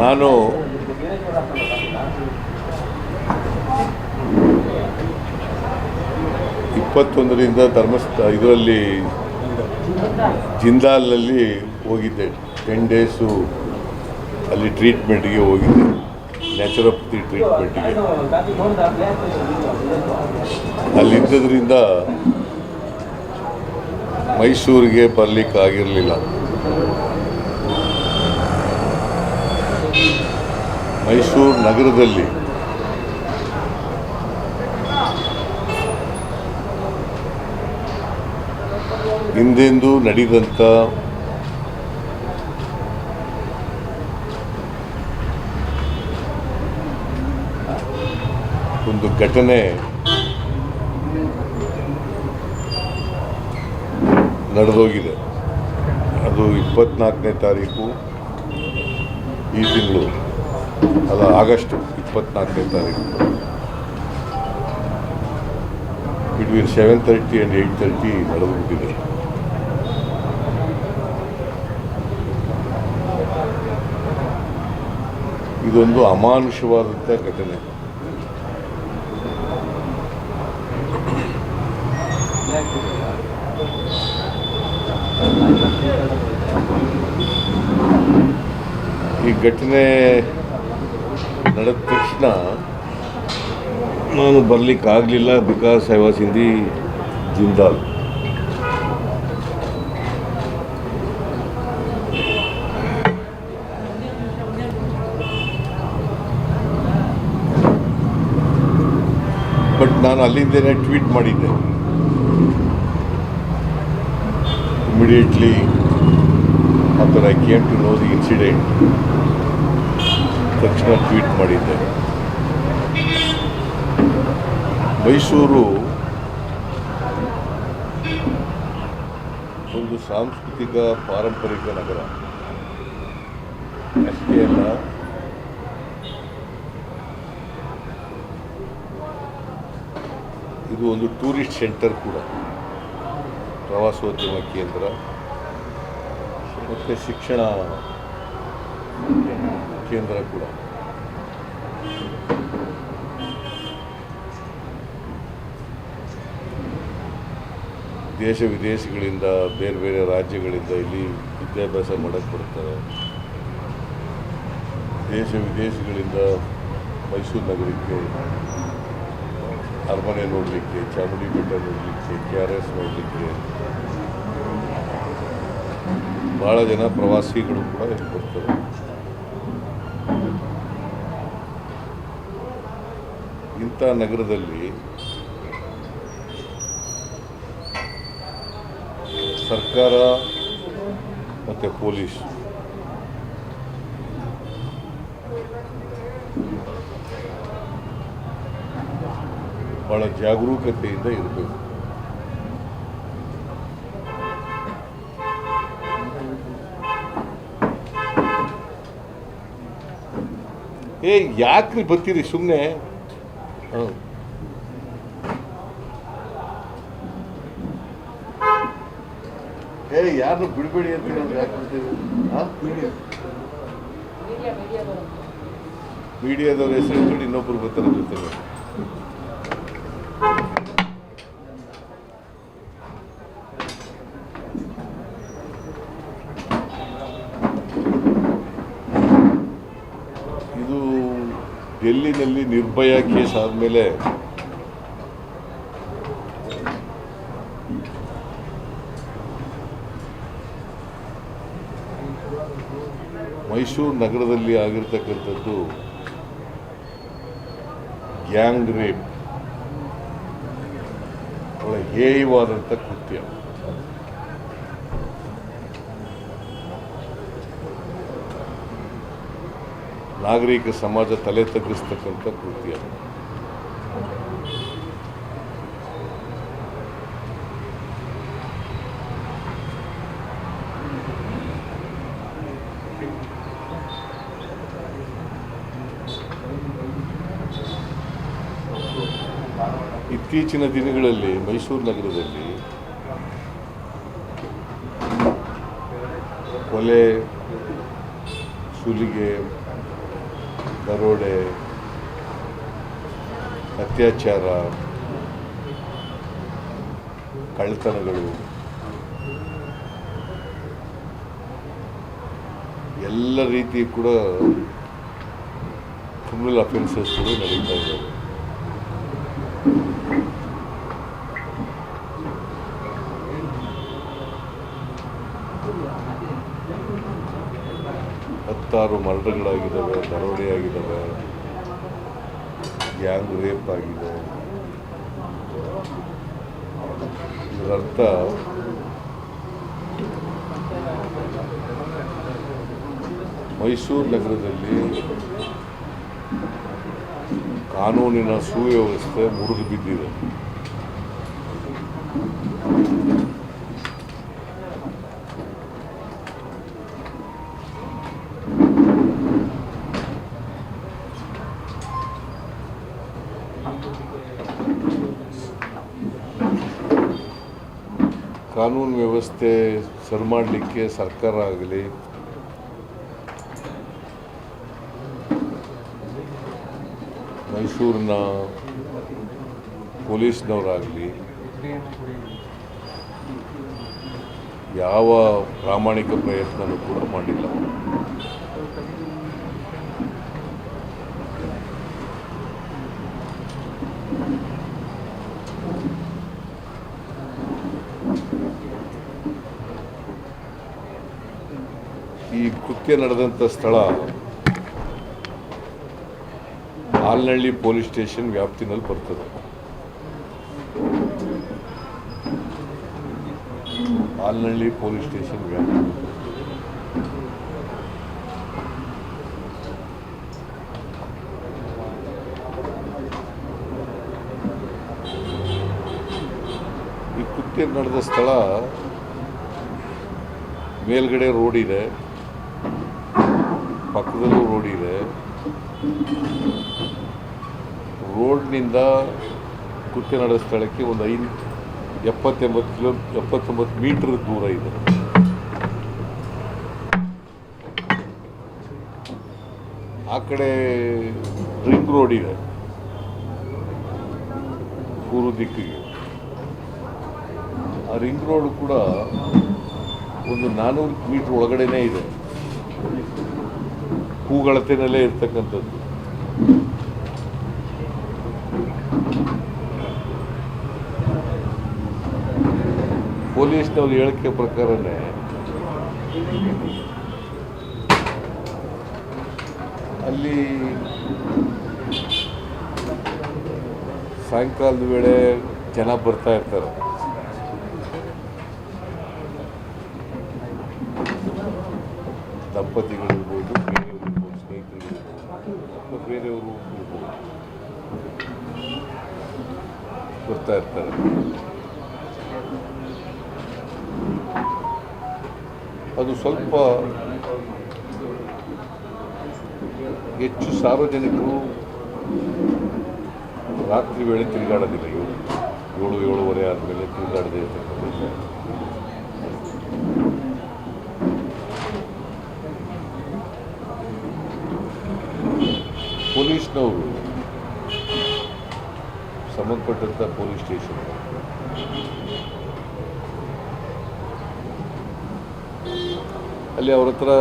ನಾನು ಇಪ್ಪತ್ತೊಂದರಿಂದ ಇದರಲ್ಲಿ ಜಿಂದಾಲ್ನಲ್ಲಿ ಹೋಗಿದ್ದೆ. 10 ಡೇಸು ಅಲ್ಲಿ ಟ್ರೀಟ್ಮೆಂಟ್ಗೆ ಹೋಗಿದ್ದೆ, ನ್ಯಾಚುರೋಪತಿ ಟ್ರೀಟ್ಮೆಂಟ್ಗೆ. ಅಲ್ಲಿದ್ದರಿಂದ ಮೈಸೂರಿಗೆ ಬರಲಿಕ್ಕಾಗಿರಲಿಲ್ಲ. ಮೈಸೂರು ನಗರದಲ್ಲಿ ಹಿಂದೆಂದೂ ನಡೆದಂಥ ಒಂದು ಘಟನೆ ನಡೆದೋಗಿದೆ. ಅದು 24ನೇ ತಾರೀಕು ಈ ತಿಂಗಳು ಅಲ್ಲ, ಆಗಸ್ಟ್ 24ನೇ ತಾರೀಕು ಬಿಟ್ವೀನ್ 7:30 and 8:30 ನಡೆದುಬಿಟ್ಟಿದೆ. ಇದೊಂದು ಅಮಾನುಷವಾದಂಥ ಘಟನೆ. ಈ ಘಟನೆ ನಡೆದ ತಕ್ಷಣ ನಾನು ಬರಲಿಕ್ಕಾಗಲಿಲ್ಲ, because I was in the Jindal. But ನಾನು ಅಲ್ಲಿಂದನೇ ಟ್ವೀಟ್ ಮಾಡಿದ್ದೆ. Immediately after I came to know the incident, ತಕ್ಷಣ ಟ್ವೀಟ್ ಮಾಡಿದ್ದೆ. ಮೈಸೂರು ಒಂದು ಸಾಂಸ್ಕೃತಿಕ ಪಾರಂಪರಿಕ ನಗರ ಅಷ್ಟೇ ಅಲ್ಲ, ಇದು ಒಂದು ಟೂರಿಸ್ಟ್ ಸೆಂಟರ್ ಕೂಡ, ಪ್ರವಾಸೋದ್ಯಮ ಕೇಂದ್ರ ಮತ್ತು ಶಿಕ್ಷಣ ಕೇಂದ್ರ ಕೂಡ. ದೇಶ ವಿದೇಶಗಳಿಂದ, ಬೇರೆ ಬೇರೆ ರಾಜ್ಯಗಳಿಂದ ಇಲ್ಲಿ ವಿದ್ಯಾಭ್ಯಾಸ ಮಾಡೋಕ್ಕೆ ಬರ್ತಾರೆ. ದೇಶ ವಿದೇಶಗಳಿಂದ ಮೈಸೂರು ನಗರಕ್ಕೆ ಅರಮನೆ ನೋಡಲಿಕ್ಕೆ, ಚಾಮುಂಡಿ ಬೆಟ್ಟ ನೋಡಲಿಕ್ಕೆ, KRS ನೋಡಲಿಕ್ಕೆ ಭಾಳ ಜನ ಪ್ರವಾಸಿಗಳು ಕೂಡ ಇಲ್ಲಿ ಬರ್ತಾರೆ. ಇಂಥ ನಗರದಲ್ಲಿ ಸರ್ಕಾರ ಮತ್ತು ಪೊಲೀಸ್ ಭಾಳ ಜಾಗರೂಕತೆಯಿಂದ ಇರಬೇಕು. ಯಾಕ್ರಿ ಬರ್ತೀರಿ ಸುಮ್ಮನೆ? ಯಾರು ಬಿಡಬೇಡಿ ಅಂತ ಯಾಕೆ ಬರ್ತೀರಿ? ಮೀಡಿಯಾದವ್ರ ಹೆಸರು ಇಟ್ಕೊಂಡು ಇನ್ನೊಬ್ರು ಬರ್ತಾರೆ ಜೊತೆಗೆ. ಇದು ಡೆಲ್ಲಿನಲ್ಲಿ ನಿರ್ಭಯ ಕೇಸ್ ಆದಮೇಲೆ ಮೈಸೂರು ನಗರದಲ್ಲಿ ಆಗಿರ್ತಕ್ಕಂಥದ್ದು ಗ್ಯಾಂಗ್ ರೇಪ್, ಬಹಳ ಹೇಯವಾದಂಥ ಕೃತ್ಯ. ನಾಗರಿಕ ಸಮಾಜ ತಲೆ ತಗ್ಗಿಸ್ತಕ್ಕಂಥ ಕೃತ್ಯ. ಇತ್ತೀಚಿನ ದಿನಗಳಲ್ಲಿ ಮೈಸೂರು ನಗರದಲ್ಲಿ ಕೊಲೆ, ಸುಲಿಗೆ, ದರೋಡೆ, ಅತ್ಯಾಚಾರ, ಕಳ್ಳತನಗಳು ಎಲ್ಲ ರೀತಿ ಕೂಡ ಕ್ರಿಮಿನಲ್ ಅಫೆನ್ಸಸ್ಗಳು ನಡೀತಾ ಇದ್ದಾವೆ. ಹತ್ತಾರು ಮರ್ಡರ್ಗಳಾಗಿದ್ದಾವೆ, ದರೋಡೆ ಆಗಿದ್ದಾವೆ, ಗ್ಯಾಂಗ್ ರೇಪ್ ಆಗಿದೆ. ಇದರರ್ಥ ಮೈಸೂರು ನಗರದಲ್ಲಿ ಕಾನೂನಿನ ಸುವ್ಯವಸ್ಥೆ ಮುರಿದು ಬಿದ್ದಿದೆ. ಕಾನೂನು ವ್ಯವಸ್ಥೆ ಸರಿ ಮಾಡಲಿಕ್ಕೆ ಸರ್ಕಾರ ಆಗಲಿ, ಮೈಸೂರಿನ ಪೊಲೀಸ್ನವರಾಗಲಿ ಯಾವ ಪ್ರಾಮಾಣಿಕ ಪ್ರಯತ್ನನೂ ಕೂಡ ಮಾಡಿಲ್ಲ. ಈ ಕೃತ್ಯ ನಡೆದಂಥ ಸ್ಥಳ ಆಲ್ನಹಳ್ಳಿ ಪೊಲೀಸ್ ಸ್ಟೇಷನ್ ವ್ಯಾಪ್ತಿನಲ್ಲಿ ಬರ್ತದೆ. ಆಲ್ನಹಳ್ಳಿ ಪೊಲೀಸ್ ಸ್ಟೇಷನ್ ವ್ಯಾಪ್ತಿ. ಈ ಕೃತ್ಯ ನಡೆದ ಸ್ಥಳ ಮೇಲ್ಗಡೆ ರೋಡ್ ಇದೆ, ಪಕ್ಕದಲ್ಲೂ ರೋಡ್ ಇದೆ. ರೋಡ್ನಿಂದ ಕೃತ್ಯ ನಡೆದ ಸ್ಥಳಕ್ಕೆ ಒಂದು 79 ಮೀಟರ್ ದೂರ ಇದೆ. ಆ ಕಡೆ ರಿಂಗ್ ರೋಡ್ ಇದೆ ಪೂರ್ವ ದಿಕ್ಕಿಗೆ. ಆ ರಿಂಗ್ ರೋಡ್ ಕೂಡ ಒಂದು 400 ಮೀಟರ್ ಒಳಗಡೆನೇ ಇದೆ, ಹೂಗಳತೆನಲ್ಲೇ ಇರ್ತಕ್ಕಂಥದ್ದು. ಪೊಲೀಸ್ನವ್ರ ಹೇಳಿಕೆ ಪ್ರಕಾರನೇ ಅಲ್ಲಿ ಸಾಯಂಕಾಲದ ವೇಳೆ ಜನ ಬರ್ತಾ ಇರ್ತಾರೆ. ದಂಪತಿಗಳಿರ್ಬೋದು, ಬೇರೆಯವರಿರ್ಬೋದು, ಸ್ನೇಹಿತರಿರ್ಬೋದು, ಬೇರೆಯವರು ಇರ್ಬೋದು, ಬರ್ತಾ ಇರ್ತಾರೆ. ಅದು ಸ್ವಲ್ಪ ಹೆಚ್ಚು ಸಾರ್ವಜನಿಕರು ರಾತ್ರಿ ವೇಳೆ ತಿರುಗಾಡೋದಿಲ್ಲ. 7-7:30 ಆದಮೇಲೆ ತಿರುಗಾಡದೇ ಇರ್ತಕ್ಕಂಥದ್ದು. ಪೊಲೀಸ್ನವರು ಸಂಬಂಧಪಟ್ಟಂಥ ಪೊಲೀಸ್ ಸ್ಟೇಷನ್ ಅಲ್ಲಿ ಅವ್ರ ಹತ್ರ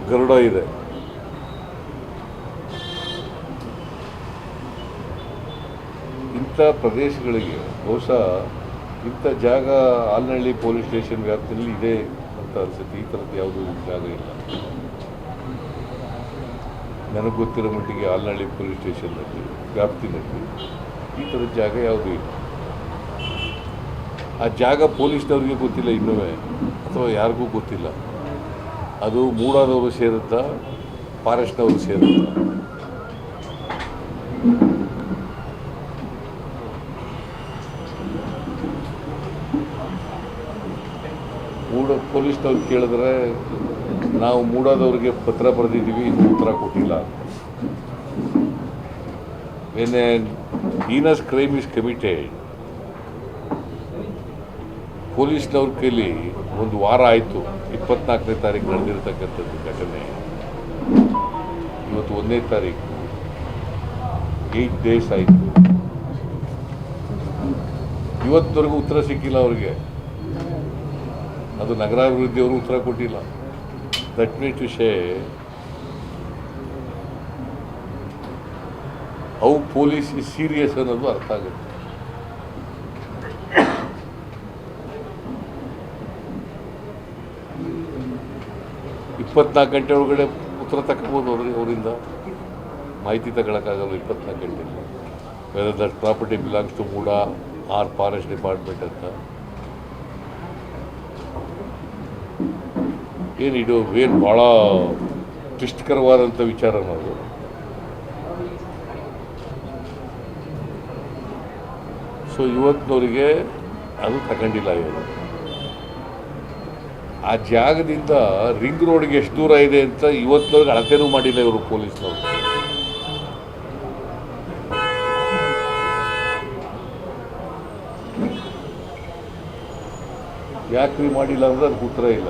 ಗರುಡ ಇದೆ. ಇಂಥ ಪ್ರದೇಶಗಳಿಗೆ ಬಹುಶಃ ಇಂಥ ಜಾಗ ಆಲ್ನಹಳ್ಳಿ ಪೊಲೀಸ್ ಸ್ಟೇಷನ್ ವ್ಯಾಪ್ತಿಯಲ್ಲಿ ಇದೆ ಅಂತ ಅನಿಸುತ್ತೆ. ಈ ಥರದ್ದು ಯಾವುದೂ ಜಾಗ ಇಲ್ಲ ನನಗೆ ಗೊತ್ತಿರೋ ಮಟ್ಟಿಗೆ. ಆಲ್ನಹಳ್ಳಿ ಪೊಲೀಸ್ ಸ್ಟೇಷನ್ನಲ್ಲಿ ವ್ಯಾಪ್ತಿನಲ್ಲಿ ಈ ಥರದ ಜಾಗ ಯಾವುದೂ ಇಲ್ಲ. ಆ ಜಾಗ ಪೊಲೀಸ್ನವ್ರಿಗೆ ಗೊತ್ತಿಲ್ಲ ಇನ್ನೂ, ಅಥವಾ ಯಾರಿಗೂ ಗೊತ್ತಿಲ್ಲ. ಅದು ಮೂಡಾದವರು ಸೇರುತ್ತಾ, ಫಾರೆಸ್ಟ್ನವರು ಸೇರುತ್ತಾ? ಪೊಲೀಸ್ನವ್ರು ಕೇಳಿದ್ರೆ ನಾವು ಮೂಡಾದವ್ರಿಗೆ ಪತ್ರ ಬರೆದಿದ್ದೀವಿ, ಇನ್ನೂ ಉತ್ತರ ಕೊಟ್ಟಿಲ್ಲ. When an heinous crime is committed, ಪೊಲೀಸ್ನವ್ರ ಕೈಲಿ ಒಂದು ವಾರ ಆಯಿತು. 24ನೇ ತಾರೀಕು ನಡೆದಿರ್ತಕ್ಕಂಥದ್ದು ಘಟನೆ. ಇವತ್ತು 1ನೇ ತಾರೀಕು. 8 days ಆಯಿತು, ಇವತ್ತವರೆಗೂ ಉತ್ತರ ಸಿಕ್ಕಿಲ್ಲ ಅವ್ರಿಗೆ. ಅದು ನಗರಾಭಿವೃದ್ಧಿಯವರು ಉತ್ತರ ಕೊಟ್ಟಿಲ್ಲ. That means to say how police is serious ಅನ್ನೋದು ಅರ್ಥ ಆಗುತ್ತೆ. ಇಪ್ಪತ್ನಾಲ್ಕು ಗಂಟೆ ಒಳಗಡೆ ಉತ್ತರ ತಗೋಬೋದು ಅವರಿಂದ ಮಾಹಿತಿ ತಗೊಳಕ್ಕಾಗಲ್ಲ 24 ಗಂಟೆ. Whether that property belongs to MUDA or forest department ಅಂತ. ಏನಿದು ಏನು ಭಾಳ ಕ್ಲಿಷ್ಟಕರವಾದಂಥ ವಿಚಾರ ನಾವು. ಸೊ ಇವತ್ತಿನವರಿಗೆ ಅದು ತಗೊಂಡಿಲ್ಲ ಇವರು. ಆ ಜಾಗದಿಂದ ರಿಂಗ್ ರೋಡ್ಗೆ ಎಷ್ಟು ದೂರ ಇದೆ ಅಂತ ಇವತ್ತಿನವ್ರಿಗೆ ಅಳತೆನೂ ಮಾಡಿಲ್ಲ ಇವರು ಪೊಲೀಸ್ನವರು. ಯಾಕ್ರಿ ಮಾಡಿಲ್ಲ ಅಂದ್ರೆ ಅದಕ್ಕೆ ಉತ್ತರ ಇಲ್ಲ.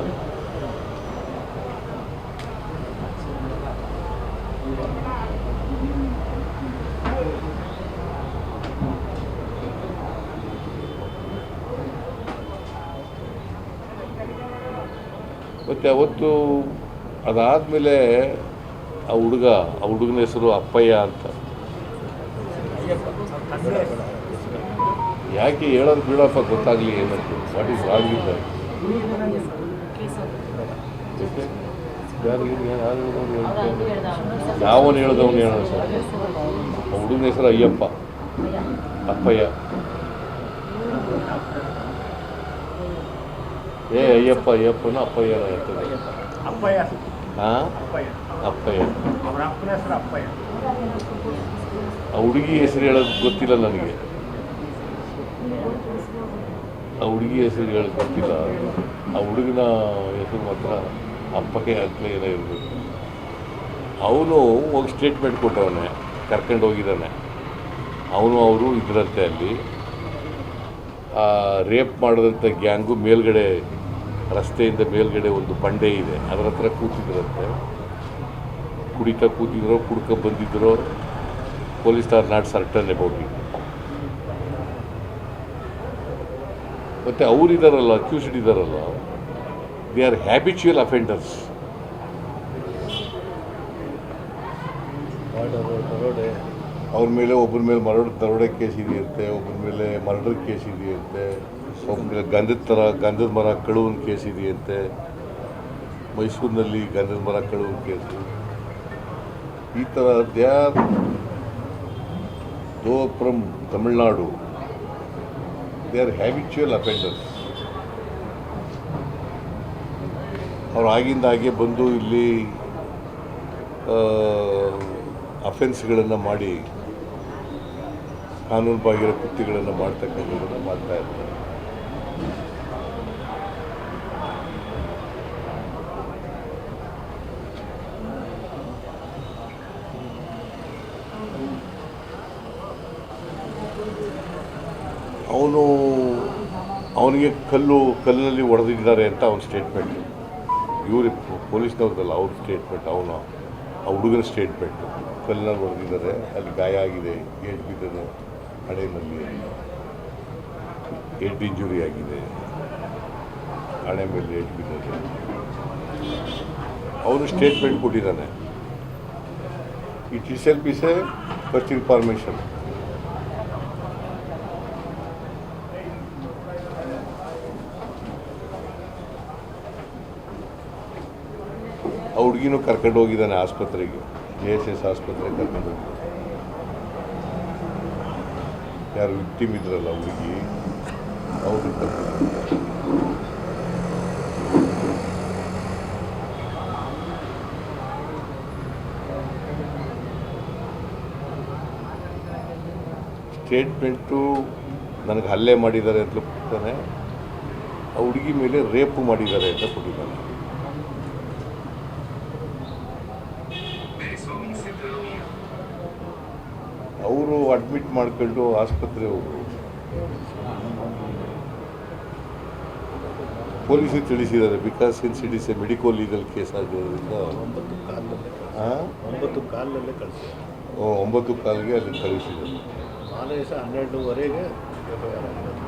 ಮತ್ತು ಅವತ್ತು ಅದಾದಮೇಲೆ ಆ ಹುಡುಗನ ಹೆಸರು ಅಪ್ಪಯ್ಯ ಅಂತ. ಯಾಕೆ ಹೇಳೋದು ಬಿಡಪ್ಪ, ಗೊತ್ತಾಗಲಿ ಏನಂತ. What is wrong in that? ಯಾವನು ಹೇಳ್ದವನು ಹೇಳೋಣ ಸರ್. ಆ ಹುಡುಗನ ಹೆಸರು ಅಪ್ಪಯ್ಯ. ಅಯ್ಯಪ್ಪನ ಅಪ್ಪಯ್ಯ ಇರ್ತದೆ. ಹಾಂ, ಅಪ್ಪಯ್ಯ. ಆ ಹುಡುಗಿ ಹೆಸರು ಹೇಳೋದು ಗೊತ್ತಿಲ್ಲ ನನಗೆ. ಆ ಹುಡುಗಿ ಹೆಸರು ಹೇಳೋದು ಗೊತ್ತಿಲ್ಲ. ಆ ಹುಡುಗನ ಹೆಸರು ಮಾತ್ರ ಅಪ್ಪಗೆ ಅಂತಲೇ ಏನೋ ಇರಬೇಕು. ಅವನು ಹೋಗಿ ಸ್ಟೇಟ್ಮೆಂಟ್ ಕೊಟ್ಟವನೇ, ಕರ್ಕೊಂಡು ಹೋಗಿದ್ದಾನೆ. ಅವರು ಇದರಂತೆ ಅಲ್ಲಿ ರೇಪ್ ಮಾಡಿದಂಥ ಗ್ಯಾಂಗು ಮೇಲ್ಗಡೆ, ರಸ್ತೆಯಿಂದ ಮೇಲ್ಗಡೆ ಒಂದು ಬಂಡೆ ಇದೆ, ಅದರ ಹತ್ರ ಕೂತಿದ್ರಂತೆ. ಕುಡಿತಾ ಕೂತಿದ್ರೋ ಕುಡ್ಕೊ ಬಂದಿದ್ರೋ, police are not certain about it. ಮತ್ತು ಅವರಿದ್ದಾರಲ್ಲ, ಅಕ್ಯೂಸ್ಡ್ ಇದ್ದಾರಲ್ಲ, ದೇ ಆರ್ ಹ್ಯಾಬಿಚುಯಲ್ ಅಫೆಂಡರ್ಸ್. ಅವ್ರ ಮೇಲೆ ಒಬ್ಬರ ಮೇಲೆ ದರೋಡೆ ಕೇಸ್ ಇದೆಯಂತೆ, ಒಬ್ಬರ ಮೇಲೆ ಮರ್ಡರ್ ಕೇಸ್ ಇದೆಯಂತೆ, ಒಬ್ಬರ ಮೇಲೆ ಗಂಧದ ಮರ ಕಳುವಿನ ಕೇಸ್ ಇದೆಯಂತೆ. ಮೈಸೂರಿನಲ್ಲಿ ಗಂಧದ ಮರ ಕಳುವಿನ ಕೇಸು. ಈ ಥರ ದೇ ಆರ್ ದೋ from Tamil Nadu, they are habitual offenders. ಅವ್ರು ಆಗಿಂದ ಹಾಗೆ ಬಂದು ಇಲ್ಲಿ ಅಫೆನ್ಸ್ಗಳನ್ನು ಮಾಡಿ ಕಾನೂನು ಬಾಹಿರ ಕೃತ್ಯಗಳನ್ನು ಮಾಡ್ತಕ್ಕಂಥದ್ದನ್ನು ಮಾಡ್ತಾ ಇರ್ತಾರೆ. ಅವನಿಗೆ ಕಲ್ಲಿನಲ್ಲಿ ಹೊಡೆದಿದ್ದಾರೆ ಅಂತ ಅವನ ಸ್ಟೇಟ್ಮೆಂಟ್. ಇವರು ಪೊಲೀಸ್ನವ್ರದ್ದಲ್ಲ, ಅವ್ರ ಸ್ಟೇಟ್ಮೆಂಟ್. ಆ ಹುಡುಗನ ಸ್ಟೇಟ್ಮೆಂಟು. ಕಲ್ಲಿನಲ್ಲಿ ಹೊಡೆದಿದ್ದಾರೆ, ಅಲ್ಲಿ ಗಾಯ ಆಗಿದೆ, ಏಟು ಬಿದ್ದಿದೆ ಹಣೆಯಲ್ಲಿ, ಏಟು ಇಂಜುರಿ ಆಗಿದೆ, ಹಣೆ ಮೇಲೆ ಏಟು ಬಿದ್ದಿದೆ. ಅವನು ಸ್ಟೇಟ್ಮೆಂಟ್ ಕೊಟ್ಟಿದ್ದಾನೆ. It is self is A first information. ಆ ಹುಡುಗಿನೂ ಕರ್ಕೊಂಡು ಹೋಗಿದ್ದಾನೆ ಆಸ್ಪತ್ರೆಗೆ, JSS ಆಸ್ಪತ್ರೆಗೆ ಕರ್ಕೊಂಡು ಹೋಗಿದ್ದಾನೆ. ಯಾರು ವಿಕ್ಟಿಮ್ ಇದ್ರಲ್ಲ ಹುಡುಗಿ, ಅವರು ಸ್ಟೇಟ್ಮೆಂಟು ನನಗೆ ಹಲ್ಲೆ ಮಾಡಿದ್ದಾರೆ ಅಂತ ಕೊಡ್ತಾನೆ. ಆ ಹುಡುಗಿ ಮೇಲೆ ರೇಪು ಮಾಡಿದ್ದಾರೆ ಅಂತ ಕೊಟ್ಟಿದ್ದಾನೆ. ಅವರು ಅಡ್ಮಿಟ್ ಮಾಡ್ಕೊಂಡು ಆಸ್ಪತ್ರೆ ಹೋದರು. ಪೊಲೀಸರು ತಿಳಿಸಿದ್ದಾರೆ, because since it is A medico legal case ಆಗಿರೋದ್ರಿಂದ 9 ಕಾಲಲ್ಲೇ ಕಳಿಸಿ 9 ಕಾಲಿಗೆ ಅಲ್ಲಿ ಕಳಿಸಿದರು. ಮಾಲೆ ಸಹ 12ವರೆಗೆ FIR ಆಗಿರೋದು.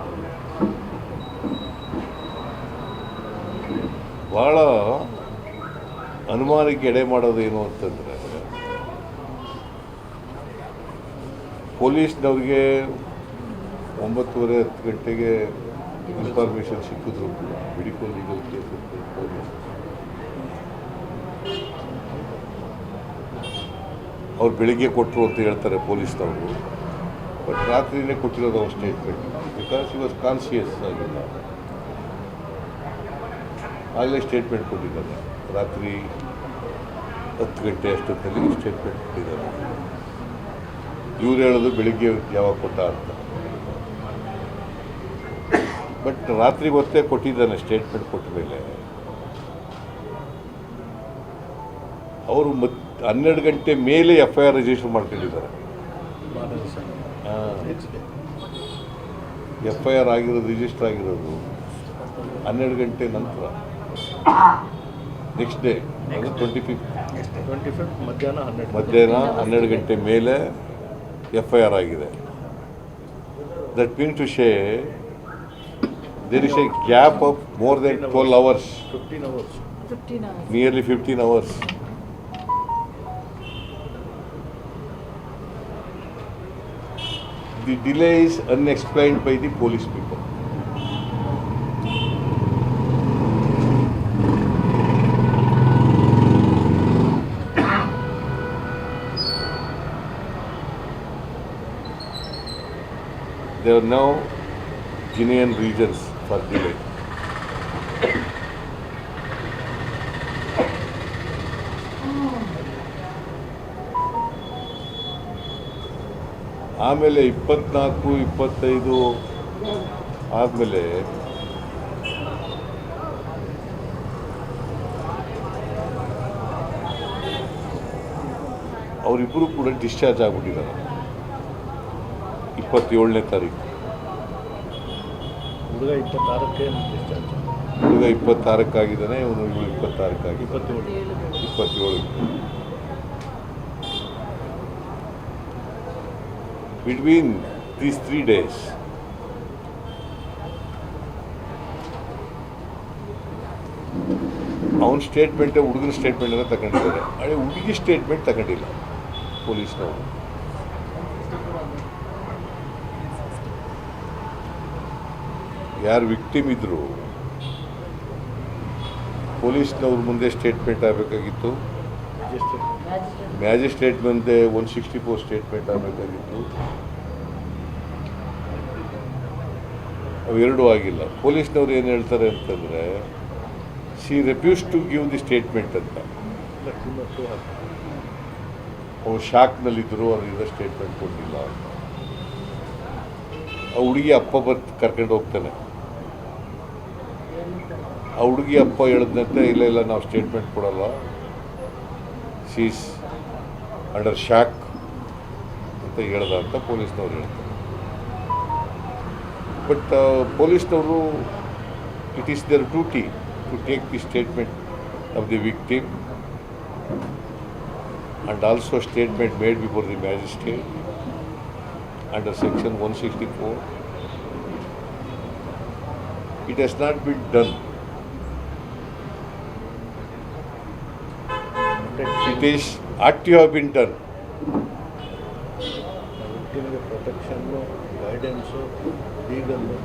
ಭಾಳ ಅನುಮಾನಕ್ಕೆ ಎಡೆ ಮಾಡೋದೇನು ಅಂತಂದರೆ, ಪೊಲೀಸ್ನವ್ರಿಗೆ 9:30 10 ಗಂಟೆಗೆ ಇನ್ಫಾರ್ಮೇಷನ್ ಸಿಕ್ಕಿದ್ರು ಕೂಡ ಮೆಡಿಕಲ್ ಲೀಗಲ್ ಕೇಸ್ ಅಂತ ಪೊಲೀಸ್ ಅವ್ರು ಬೆಳಿಗ್ಗೆ ಕೊಟ್ಟರು ಅಂತ ಹೇಳ್ತಾರೆ ಪೊಲೀಸ್ನವರು. ಬಟ್ ರಾತ್ರಿಯೇ ಕೊಟ್ಟಿರೋದು ಅವ್ರ statement. Because he was conscious ಆಗಿಲ್ಲ, ಆಗಲೇ ಸ್ಟೇಟ್ಮೆಂಟ್ ಕೊಟ್ಟಿದ್ದಾರೆ. ರಾತ್ರಿ 10 ಗಂಟೆ ಅಷ್ಟೊತ್ತಲ್ಲಿ ಸ್ಟೇಟ್ಮೆಂಟ್ ಕೊಟ್ಟಿದ್ದಾರೆ. ಇವ್ರು ಹೇಳೋದು ಬೆಳಿಗ್ಗೆ ಯಾವಾಗ ಕೊಟ್ಟ ಅಂತ. ಬಟ್ ರಾತ್ರಿ ಹೊತ್ತೇ ಕೊಟ್ಟಿದ್ದಾನೆ ಸ್ಟೇಟ್ಮೆಂಟ್ ಕೊಟ್ಟ ಮೇಲೆ. ಅವರು 12 ಗಂಟೆ ಮೇಲೆ FIR ರಿಜಿಸ್ಟರ್ ಮಾಡ್ಕೊಂಡಿದ್ದಾರೆ. FIR ಆಗಿರೋದು ರಿಜಿಸ್ಟರ್ ಆಗಿರೋದು 12 ಗಂಟೆ ನಂತರ, ನೆಕ್ಸ್ಟ್ ಡೇ, ಅದು 25 ಮಧ್ಯಾಹ್ನ 12 ಗಂಟೆ ಮೇಲೆ FIR ಆಗಿದೆ. That means to say there is a gap of more than 12 hours, 15 hours, nearly 15 hours. The delay is unexplained by the police people. There are no genuine reasons for delay. ಆಮೇಲೆ 24, 25 ಆದಮೇಲೆ ಅವರಿಬ್ಬರು ಕೂಡ discharge ಆಗಿಬಿಟ್ಟಿದ್ದಾರೆ. 27ನೇ ತಾರೀಕು ಹುಡುಗ 26ಕ್ಕೆ discharge. ಹುಡುಗ 26 ಇವನು 26 27. Between these 3 days, ಅವನ statement, ಹುಡುಗನ ಸ್ಟೇಟ್ಮೆಂಟನ್ನು ತಗೊಂಡಿದ್ದಾರೆ. ಅದೇ ಹುಡುಗಿ ಸ್ಟೇಟ್ಮೆಂಟ್ ತಗೊಂಡಿಲ್ಲ ಪೊಲೀಸ್ನವರು. ಯಾರು ವಿಕ್ಟಿಮ್ ಇದ್ರು ಪೊಲೀಸ್ನವ್ರ ಮುಂದೆ ಸ್ಟೇಟ್ಮೆಂಟ್ ಆಗಬೇಕಾಗಿತ್ತು, ಮ್ಯಾಜಿಸ್ಟ್ರೇಟ್ ಮುಂದೆ 164 ಸ್ಟೇಟ್ಮೆಂಟ್ ಆಗಬೇಕಾಗಿತ್ತು. ಅವೆರಡೂ ಆಗಿಲ್ಲ. ಪೊಲೀಸ್ನವ್ರು ಏನು ಹೇಳ್ತಾರೆ ಅಂತಂದರೆ, she refuse to give the statement ಅಂತ. ಅವ್ರು ಶಾಕ್ನಲ್ಲಿದ್ದರು, ಅವರಿಂದ ಸ್ಟೇಟ್ಮೆಂಟ್ ಕೊಡಲಿಲ್ಲ ಅಂತ. ಆ ಹುಡುಗಿ ಅಪ್ಪ ಕರ್ಕೊಂಡು ಹೋಗ್ತಾನೆ. ಆ ಹುಡುಗಿ ಅಪ್ಪ ಹೇಳಿದಂತೆ, ಇಲ್ಲ ನಾವು ಸ್ಟೇಟ್ಮೆಂಟ್ ಕೊಡಲ್ಲ, ಶೀಸ್ ಅಂಡರ್ ಶಾಕ್ ಅಂತ ಹೇಳ್ದ ಅಂತ ಪೊಲೀಸ್ನವ್ರು ಹೇಳ್ತಾರೆ. ಬಟ್ ಪೊಲೀಸ್ನವರು, it is their duty to take the statement of the victim and also statement made before the magistrate under section 164. It has not been done. It is ought to have been done. ವಿಕ್ಟಿಮ್ಗೆ ಪ್ರೊಟೆಕ್ಷನ್ನು, guidance, legal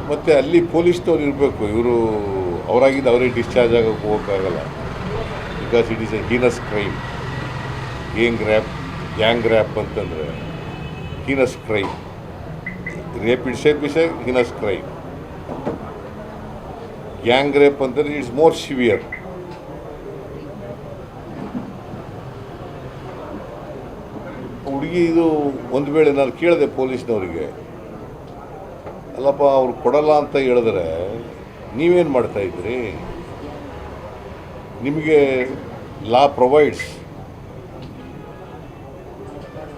ಮತ್ತು ಅಲ್ಲಿ ಪೊಲೀಸ್ನವ್ರು ಇರಬೇಕು. ಇವರು ಅವರಾಗಿದ್ದು ಅವರೇ discharge ಆಗೋಕ್ಕೆ ಹೋಗೋಕ್ಕಾಗಲ್ಲ. Because it is a heinous crime. Gang rape ಅಂತಂದರೆ heinous crime. Rape itself is a heinous crime. Gang rape ಅಂತಂದರೆ ಇಟ್ಸ್ ಮೋರ್ ಸಿವಿಯರ್. ಹುಡುಗಿ ಇದು ಒಂದು ವೇಳೆ ನಾನು ಕೇಳಿದೆ ಪೊಲೀಸ್ನವರಿಗೆ, ಅಲ್ಲಪ್ಪ ಅವ್ರು ಕೊಡಲ್ಲ ಅಂತ ಹೇಳಿದ್ರೆ ನೀವೇನು ಮಾಡ್ತಾಯಿದ್ರಿ? ನಿಮಗೆ law provides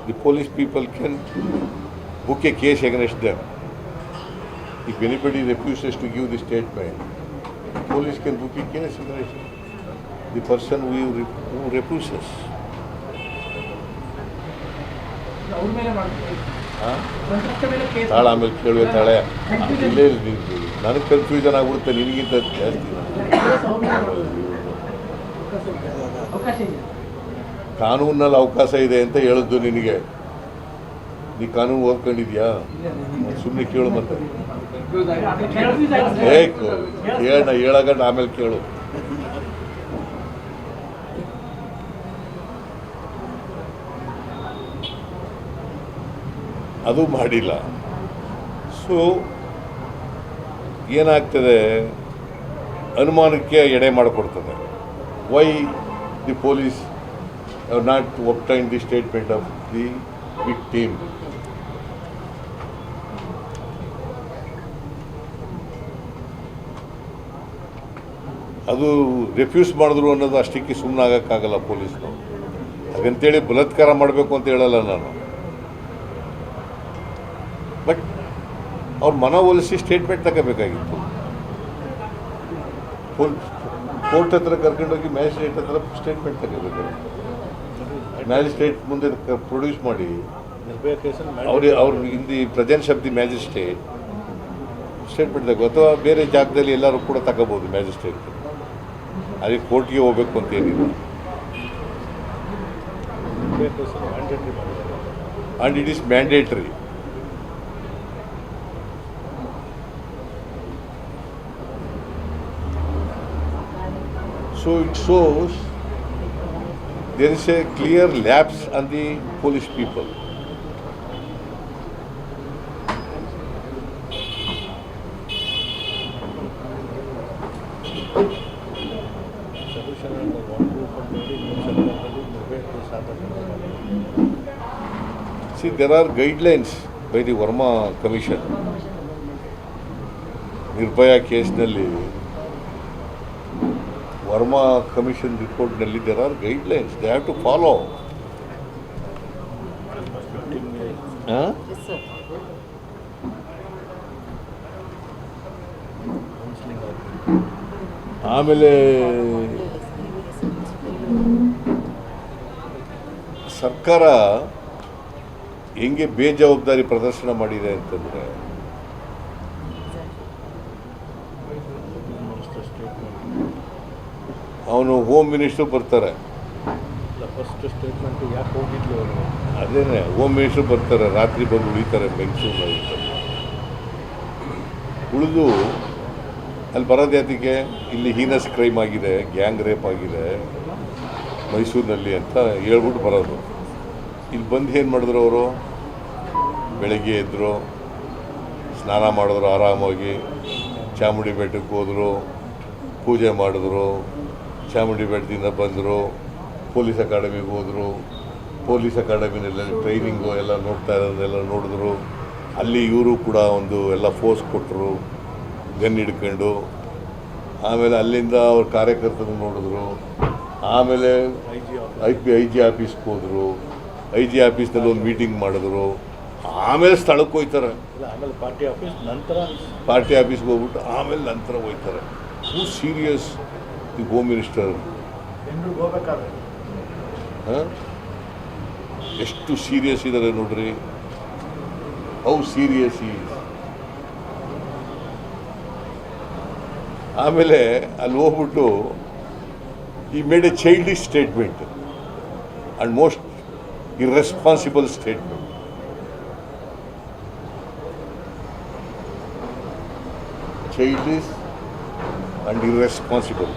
the police people can book a case against them. If anybody refuses to give the statement, police can book a case against them. The person who refuses. ಅವ್ರ ಮೇಲೆ ಮಾಡ್ತೀವಿ ಹಾಂ ಸಂತ್ರಸ್ತ ಮೇಲೆ ಕೇಸ್ ತಾಳ ಆಮೇಲೆ ಕೇಳುವೆ ತಾಳೆ ಇಲ್ಲೇ ನನಗೆ ಕನ್ಫ್ಯೂಷನ್ ಆಗ್ಬಿಡುತ್ತೆ ನಿನಗಿಂತ ಜಾಸ್ತಿ ಅವಕಾಶ ಇದೆ. ಕಾನೂನಲ್ಲಿ ಅವಕಾಶ ಇದೆ ಅಂತ ಹೇಳಿದ್ದು ನಿನಗೆ. ನೀ ಕಾನೂನು ಓದ್ಕೊಂಡಿದ್ಯಾ? ಸುಮ್ಮನೆ ಕೇಳು ಮತ್ತೆ ಹೇಳ ಹೇಳಗಂಡು ಆಮೇಲೆ ಕೇಳು. ಅದು ಮಾಡಿಲ್ಲ. ಸೊ ಏನಾಗ್ತದೆ, ಅನುಮಾನಕ್ಕೆ ಎಡೆ ಮಾಡಿಕೊಡ್ತದೆ. Why the police have not obtain the statement of the victim. ಅದು ರೆಫ್ಯೂಸ್ ಮಾಡಿದ್ರು ಅನ್ನೋದು ಅಷ್ಟಕ್ಕೆ ಸುಮ್ಮನೆ ಆಗೋಕ್ಕಾಗಲ್ಲ ಪೊಲೀಸ್ನವರು. ಹಾಗಂತೇಳಿ ಬಲಾತ್ಕಾರ ಮಾಡಬೇಕು ಅಂತ ಹೇಳಲ್ಲ ನಾನು. ಬಟ್ ಅವ್ರ ಮನವೊಲಿಸಿ ಸ್ಟೇಟ್ಮೆಂಟ್ ತಗೋಬೇಕಾಗಿತ್ತು. ಕೋರ್ಟ್ ಹತ್ರ ಕರ್ಕೊಂಡೋಗಿ ಮ್ಯಾಜಿಸ್ಟ್ರೇಟ್ ಹತ್ರ ಸ್ಟೇಟ್ಮೆಂಟ್ ತಗೋಬೇಕು. ಮ್ಯಾಜಿಸ್ಟ್ರೇಟ್ ಮುಂದೆ ಪ್ರೊಡ್ಯೂಸ್ ಮಾಡಿ ನಿರ್ಭಯ ಕೇಸಲ್ಲಿ ಅವ್ರು in the presence of the magistrate statement ತಗೋ, ಅಥವಾ ಬೇರೆ ಜಾಗದಲ್ಲಿ ಎಲ್ಲರೂ ಕೂಡ ತಗೋಬೋದು ಮ್ಯಾಜಿಸ್ಟ್ರೇಟ್. ಅದಕ್ಕೆ ಕೋರ್ಟ್ಗೆ ಹೋಗ್ಬೇಕು ಅಂತ ಏನಿಲ್ಲ. ನಿರ್ಭಯ ಕೇಸಲ್ಲಿ ಮ್ಯಾಂಡೇಟ್ರಿ ಮಾಡಿದ್ದಾರೆ. And it is mandatory. So it shows there is a clear lapse on the Polish people. Solution ಒಂದು ಗ್ರೂಪ್ ಅಂತೇಳಿ ನಿಮ್ಮ ಸರ್ಕಾರದಲ್ಲಿ ನಿರ್ಭಯ ಕೇಸ್ ಆತಂಕ. See, there are guidelines by the Verma Commission. Nirbhaya ಕೇಸ್ನಲ್ಲಿ ವರ್ಮಾ ಕಮಿಷನ್ ರಿಪೋರ್ಟ್ನಲ್ಲಿ there are guidelines they have to follow. ಆಮೇಲೆ ಸರ್ಕಾರ ಹೆಂಗೆ ಬೇಜವಾಬ್ದಾರಿ ಪ್ರದರ್ಶನ ಮಾಡಿದೆ ಅಂತಂದರೆ, ಅವನು ಹೋಮ್ ಮಿನಿಸ್ಟ್ರು ಬರ್ತಾರೆ, ಫಸ್ಟ್ ಸ್ಟೇಟ್ಮೆಂಟ್ ಯಾಕೆ ಹೋಗಿದ್ಲು ಅವರು? ಅದೇನೆ ಹೋಮ್ ಮಿನಿಸ್ಟ್ರು ಬರ್ತಾರೆ, ರಾತ್ರಿ ಬಂದು ಉಳಿತಾರೆ ಬೆಂಗಳೂರಿನಲ್ಲಿ. ಉಳಿದು ಅಲ್ಲಿ ಬರೋದು ಯಾತಿಗೆ, ಇಲ್ಲಿ ಹೀನಸ್ ಕ್ರೈಮ್ ಆಗಿದೆ, ಗ್ಯಾಂಗ್ ರೇಪ್ ಆಗಿದೆ ಮೈಸೂರಿನಲ್ಲಿ ಅಂತ ಹೇಳ್ಬಿಟ್ಟು ಬರೋದು. ಇಲ್ಲಿ ಬಂದು ಏನು ಮಾಡಿದ್ರು ಅವರು? ಬೆಳಗ್ಗೆ ಎದ್ದರು, ಸ್ನಾನ ಮಾಡಿದ್ರು ಆರಾಮಾಗಿ, ಚಾಮುಂಡಿ ಬೆಟ್ಟಕ್ಕೆ ಹೋದರು, ಪೂಜೆ ಮಾಡಿದ್ರು, ಚಾಮುಂಡಿ ಬೆಟ್ಟದಿಂದ ಬಂದರು, ಪೊಲೀಸ್ ಅಕಾಡೆಮಿಗೆ ಹೋದರು, ಪೊಲೀಸ್ ಅಕಾಡೆಮಿನಲ್ಲಿ ಟ್ರೈನಿಂಗು ಎಲ್ಲ ನೋಡ್ತಾ ಇರೋದೆಲ್ಲ ನೋಡಿದ್ರು. ಅಲ್ಲಿ ಇವರು ಕೂಡ ಒಂದು ಎಲ್ಲ ಫೋರ್ಸ್ ಕೊಟ್ಟರು ಗನ್ ಹಿಡ್ಕೊಂಡು. ಆಮೇಲೆ ಅಲ್ಲಿಂದ ಅವ್ರ ಕಾರ್ಯಕರ್ತರು ನೋಡಿದ್ರು. ಆಮೇಲೆ ಐ ಜಿ ಆಫೀಸ್ಗೆ ಹೋದರು. ಐ ಜಿ ಆಫೀಸ್ನಲ್ಲಿ ಒಂದು ಮೀಟಿಂಗ್ ಮಾಡಿದ್ರು. ಆಮೇಲೆ ಸ್ಥಳಕ್ಕೆ ಹೋಗ್ತಾರೆ. ಆಮೇಲೆ ಪಾರ್ಟಿ ಆಫೀಸ್ ನಂತರ ಪಾರ್ಟಿ ಆಫೀಸ್ಗೆ ಹೋಗ್ಬಿಟ್ಟು ಆಮೇಲೆ ನಂತರ ಹೋಗ್ತಾರೆ. ಹೂ ಸೀರಿಯಸ್ ದಿ ಹೋಮ್ ಮಿನಿಸ್ಟರ್? ಎಲ್ಲರೂ ಹೋಗ್ಬೇಕಾದ್ರೆ ಎಷ್ಟು ಸೀರಿಯಸ್ ಇದ್ದಾರೆ ನೋಡ್ರಿ. How serious is. ಆಮೇಲೆ ಅಲ್ಲಿ ಹೋಗ್ಬಿಟ್ಟು he made A childish statement and most irresponsible statement. childish and irresponsible.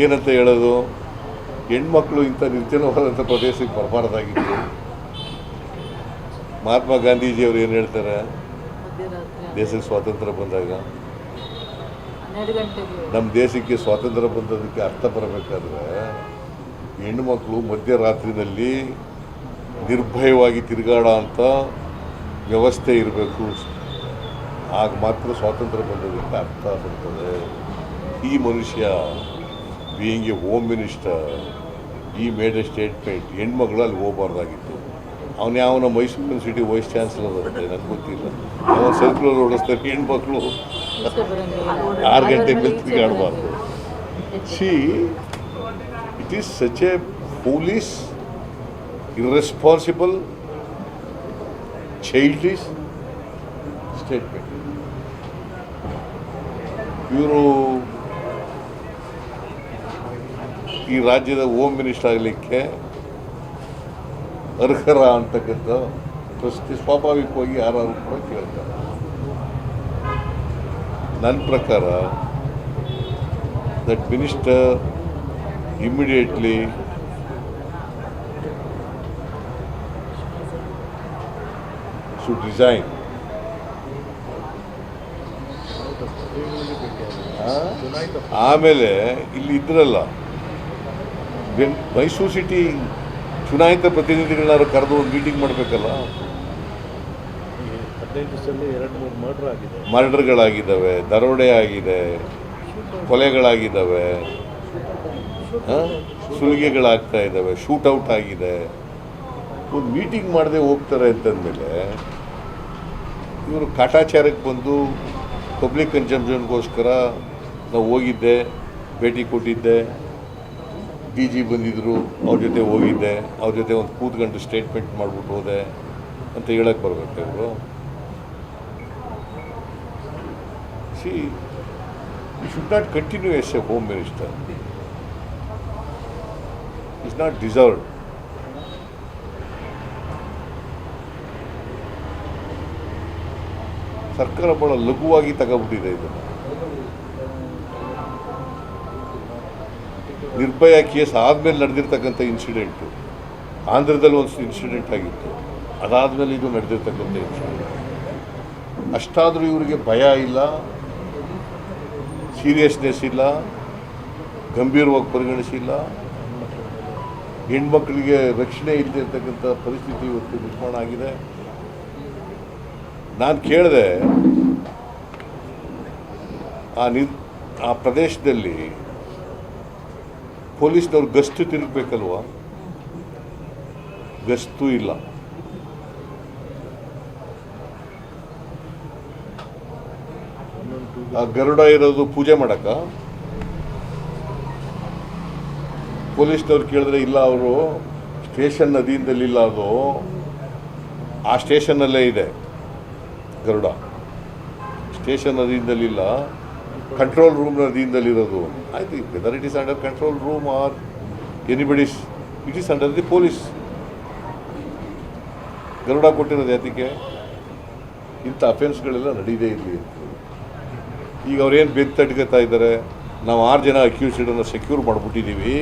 ಏನಂತ ಹೇಳೋದು? ಹೆಣ್ಮಕ್ಳು ಇಂಥ ನಿರ್ಜನವಾದಂಥ ಪ್ರದೇಶಕ್ಕೆ ಬರಬಾರ್ದಾಗಿತ್ತು. ಮಹಾತ್ಮ ಗಾಂಧೀಜಿಯವರು ಏನು ಹೇಳ್ತಾರೆ? ದೇಶಕ್ಕೆ ಸ್ವಾತಂತ್ರ್ಯ ಬಂದಾಗ, ನಮ್ಮ ದೇಶಕ್ಕೆ ಸ್ವಾತಂತ್ರ್ಯ ಬಂದದಕ್ಕೆ ಅರ್ಥ ಬರಬೇಕಾದ್ರೆ ಹೆಣ್ಣುಮಕ್ಕಳು ಮಧ್ಯರಾತ್ರಿನಲ್ಲಿ ನಿರ್ಭಯವಾಗಿ ತಿರುಗಾಡೋ ಅಂಥ ವ್ಯವಸ್ಥೆ ಇರಬೇಕು. ಆಗ ಮಾತ್ರ ಸ್ವಾತಂತ್ರ್ಯ ಬಂದೋದಕ್ಕೆ ಅರ್ಥ ಬರ್ತದೆ. ಈ ಮನುಷ್ಯ being A home minister he made A statement. ಹೆಣ್ಮಗಳು ಅಲ್ಲಿ ಹೋಗಬಾರ್ದಾಗಿತ್ತು. ಅವನು ಯಾವನ ಮೈಸೂರು ಯೂನಿವರ್ಸಿಟಿ ವೈಸ್ ಚಾನ್ಸಲರ್ ಅಂತೆ, ನನಗೆ ಗೊತ್ತಿಲ್ಲ. ಅವನು ಸರ್ಕ್ಯುಲರ್ ಓಡಿಸ್ತಾರೆ, ಹೆಣ್ಮಕ್ಳು 6 ಗಂಟೆ ಮೇಲೆ ತಿರುಗಾಡಬಾರ್ದು. See it is such a police irresponsible childish statement. ಇವರು ಈ ರಾಜ್ಯದ ಹೋಮ್ ಮಿನಿಸ್ಟರ್ ಆಗಲಿಕ್ಕೆ ಅರ್ಹರ ಅಂತಕ್ಕಂಥ ಪ್ರಶ್ನೆ ಸ್ವಾಭಾವಿಕವಾಗಿ ಯಾರು ಕೂಡ ಕೇಳ್ತಾರೆ. ನನ್ನ ಪ್ರಕಾರ that minister immediately should resign. ಆಮೇಲೆ ಇಲ್ಲಿ ಇದ್ರಲ್ಲ ಮೈಸೂರು ಸಿಟಿ ಚುನಾಯಿತ ಪ್ರತಿನಿಧಿಗಳನ್ನ ಕರೆದು ಒಂದು ಮೀಟಿಂಗ್ ಮಾಡಬೇಕಲ್ಲ. 15 ದಿವಸದಲ್ಲಿ 2-3 ಮರ್ಡರ್ ಆಗಿದೆ, ಮರ್ಡರ್ಗಳಾಗಿದ್ದಾವೆ, ದರೋಡೆ ಆಗಿದೆ, ಕೊಲೆಗಳಾಗಿದ್ದಾವೆ, ಸುಲಿಗೆಗಳಾಗ್ತಾ ಇದ್ದಾವೆ, ಶೂಟೌಟ್ ಆಗಿದೆ. ಒಂದು ಮೀಟಿಂಗ್ ಮಾಡದೆ ಹೋಗ್ತಾರೆ ಅಂತಂದಮೇಲೆ ಇವರು ಕಾಟಾಚಾರಕ್ಕೆ ಬಂದು ಪಬ್ಲಿಕ್ ಕನ್ಸಂಪ್ಷನ್ಗೋಸ್ಕರ ನಾವು ಹೋಗಿದ್ದೆ, ಭೇಟಿ ಕೊಟ್ಟಿದ್ದೆ, ಡಿ ಜಿ ಬಂದಿದ್ದರು, ಅವ್ರ ಜೊತೆ ಹೋಗಿದ್ದೆ, ಅವ್ರ ಜೊತೆ ಒಂದು ಕೂತ್ಕೊಂಡು ಸ್ಟೇಟ್ಮೆಂಟ್ ಮಾಡಿಬಿಟ್ಟು ಹೋದೆ ಅಂತ ಹೇಳಕ್ಕೆ ಬರಬೇಕು ಇವರು. See you should not continue as a home minister. Is not deserved. ಸರ್ಕಾರ ಭಾಳ ಲಘುವಾಗಿ ತಗೊಬಿಟ್ಟಿದೆ ಇದನ್ನು. ನಿರ್ಭಯ ಕೇಸ್ ಆದಮೇಲೆ ನಡೆದಿರ್ತಕ್ಕಂಥ ಇನ್ಸಿಡೆಂಟು, ಆಂಧ್ರದಲ್ಲಿ ಒಂದು ಇನ್ಸಿಡೆಂಟ್ ಆಗಿತ್ತು, ಅದಾದಮೇಲೆ ಇದು ನಡೆದಿರ್ತಕ್ಕಂಥ ಇನ್ಸಿಡೆಂಟ್. ಅಷ್ಟಾದರೂ ಇವರಿಗೆ ಭಯ ಇಲ್ಲ, ಸೀರಿಯಸ್ನೆಸ್ ಇಲ್ಲ, ಗಂಭೀರವಾಗಿ ಪರಿಗಣಿಸಿಲ್ಲ. ಹೆಣ್ಮಕ್ಳಿಗೆ ರಕ್ಷಣೆ ಇಲ್ಲದೆ ಇರ್ತಕ್ಕಂಥ ಪರಿಸ್ಥಿತಿ ಇವತ್ತು ನಿರ್ಮಾಣ ಆಗಿದೆ. ನಾನು ಕೇಳಿದೆ, ಆ ಪ್ರದೇಶದಲ್ಲಿ ಪೊಲೀಸ್ನವ್ರು ಗಸ್ತು ತಿರುಗಬೇಕಲ್ವ, ಗಸ್ತು ಇಲ್ಲ. ಆ ಗರುಡ ಇರೋದು ಪೂಜೆ ಮಾಡಕ್ಕ. ಪೊಲೀಸ್ನವ್ರು ಕೇಳಿದ್ರೆ ಇಲ್ಲ, ಅವರು ಸ್ಟೇಷನ್ ನದಿಯಿಂದಲಿಲ್ಲ, ಅದು ಆ ಸ್ಟೇಷನ್ನಲ್ಲೇ ಇದೆ ಗರುಡ. ಸ್ಟೇಷನ್ ನದಿಯಿಂದಲಿಲ್ಲ, ಕಂಟ್ರೋಲ್ ರೂಮ್ ನದಿಯಿಂದಲಿರೋದು. ಆಯ್ತು, whether it is under control room or anybody's, it is under the police. Garuda ಕೊಟ್ಟಿರೋದು ಯಾತಕ್ಕೆ? ಇಂಥ ಅಫೆನ್ಸ್ಗಳೆಲ್ಲ ನಡೀದೇ ಇರಲಿ ಅಂತ. ಈಗ ಅವ್ರೇನು ಬೆತ್ತಟ್ಕೊತಾ ಇದ್ದಾರೆ, ನಾವು 6 ಜನ ಅಕ್ಯೂಸ್ಡನ್ನು ಸೆಕ್ಯೂರ್ ಮಾಡಿಬಿಟ್ಟಿದ್ದೀವಿ,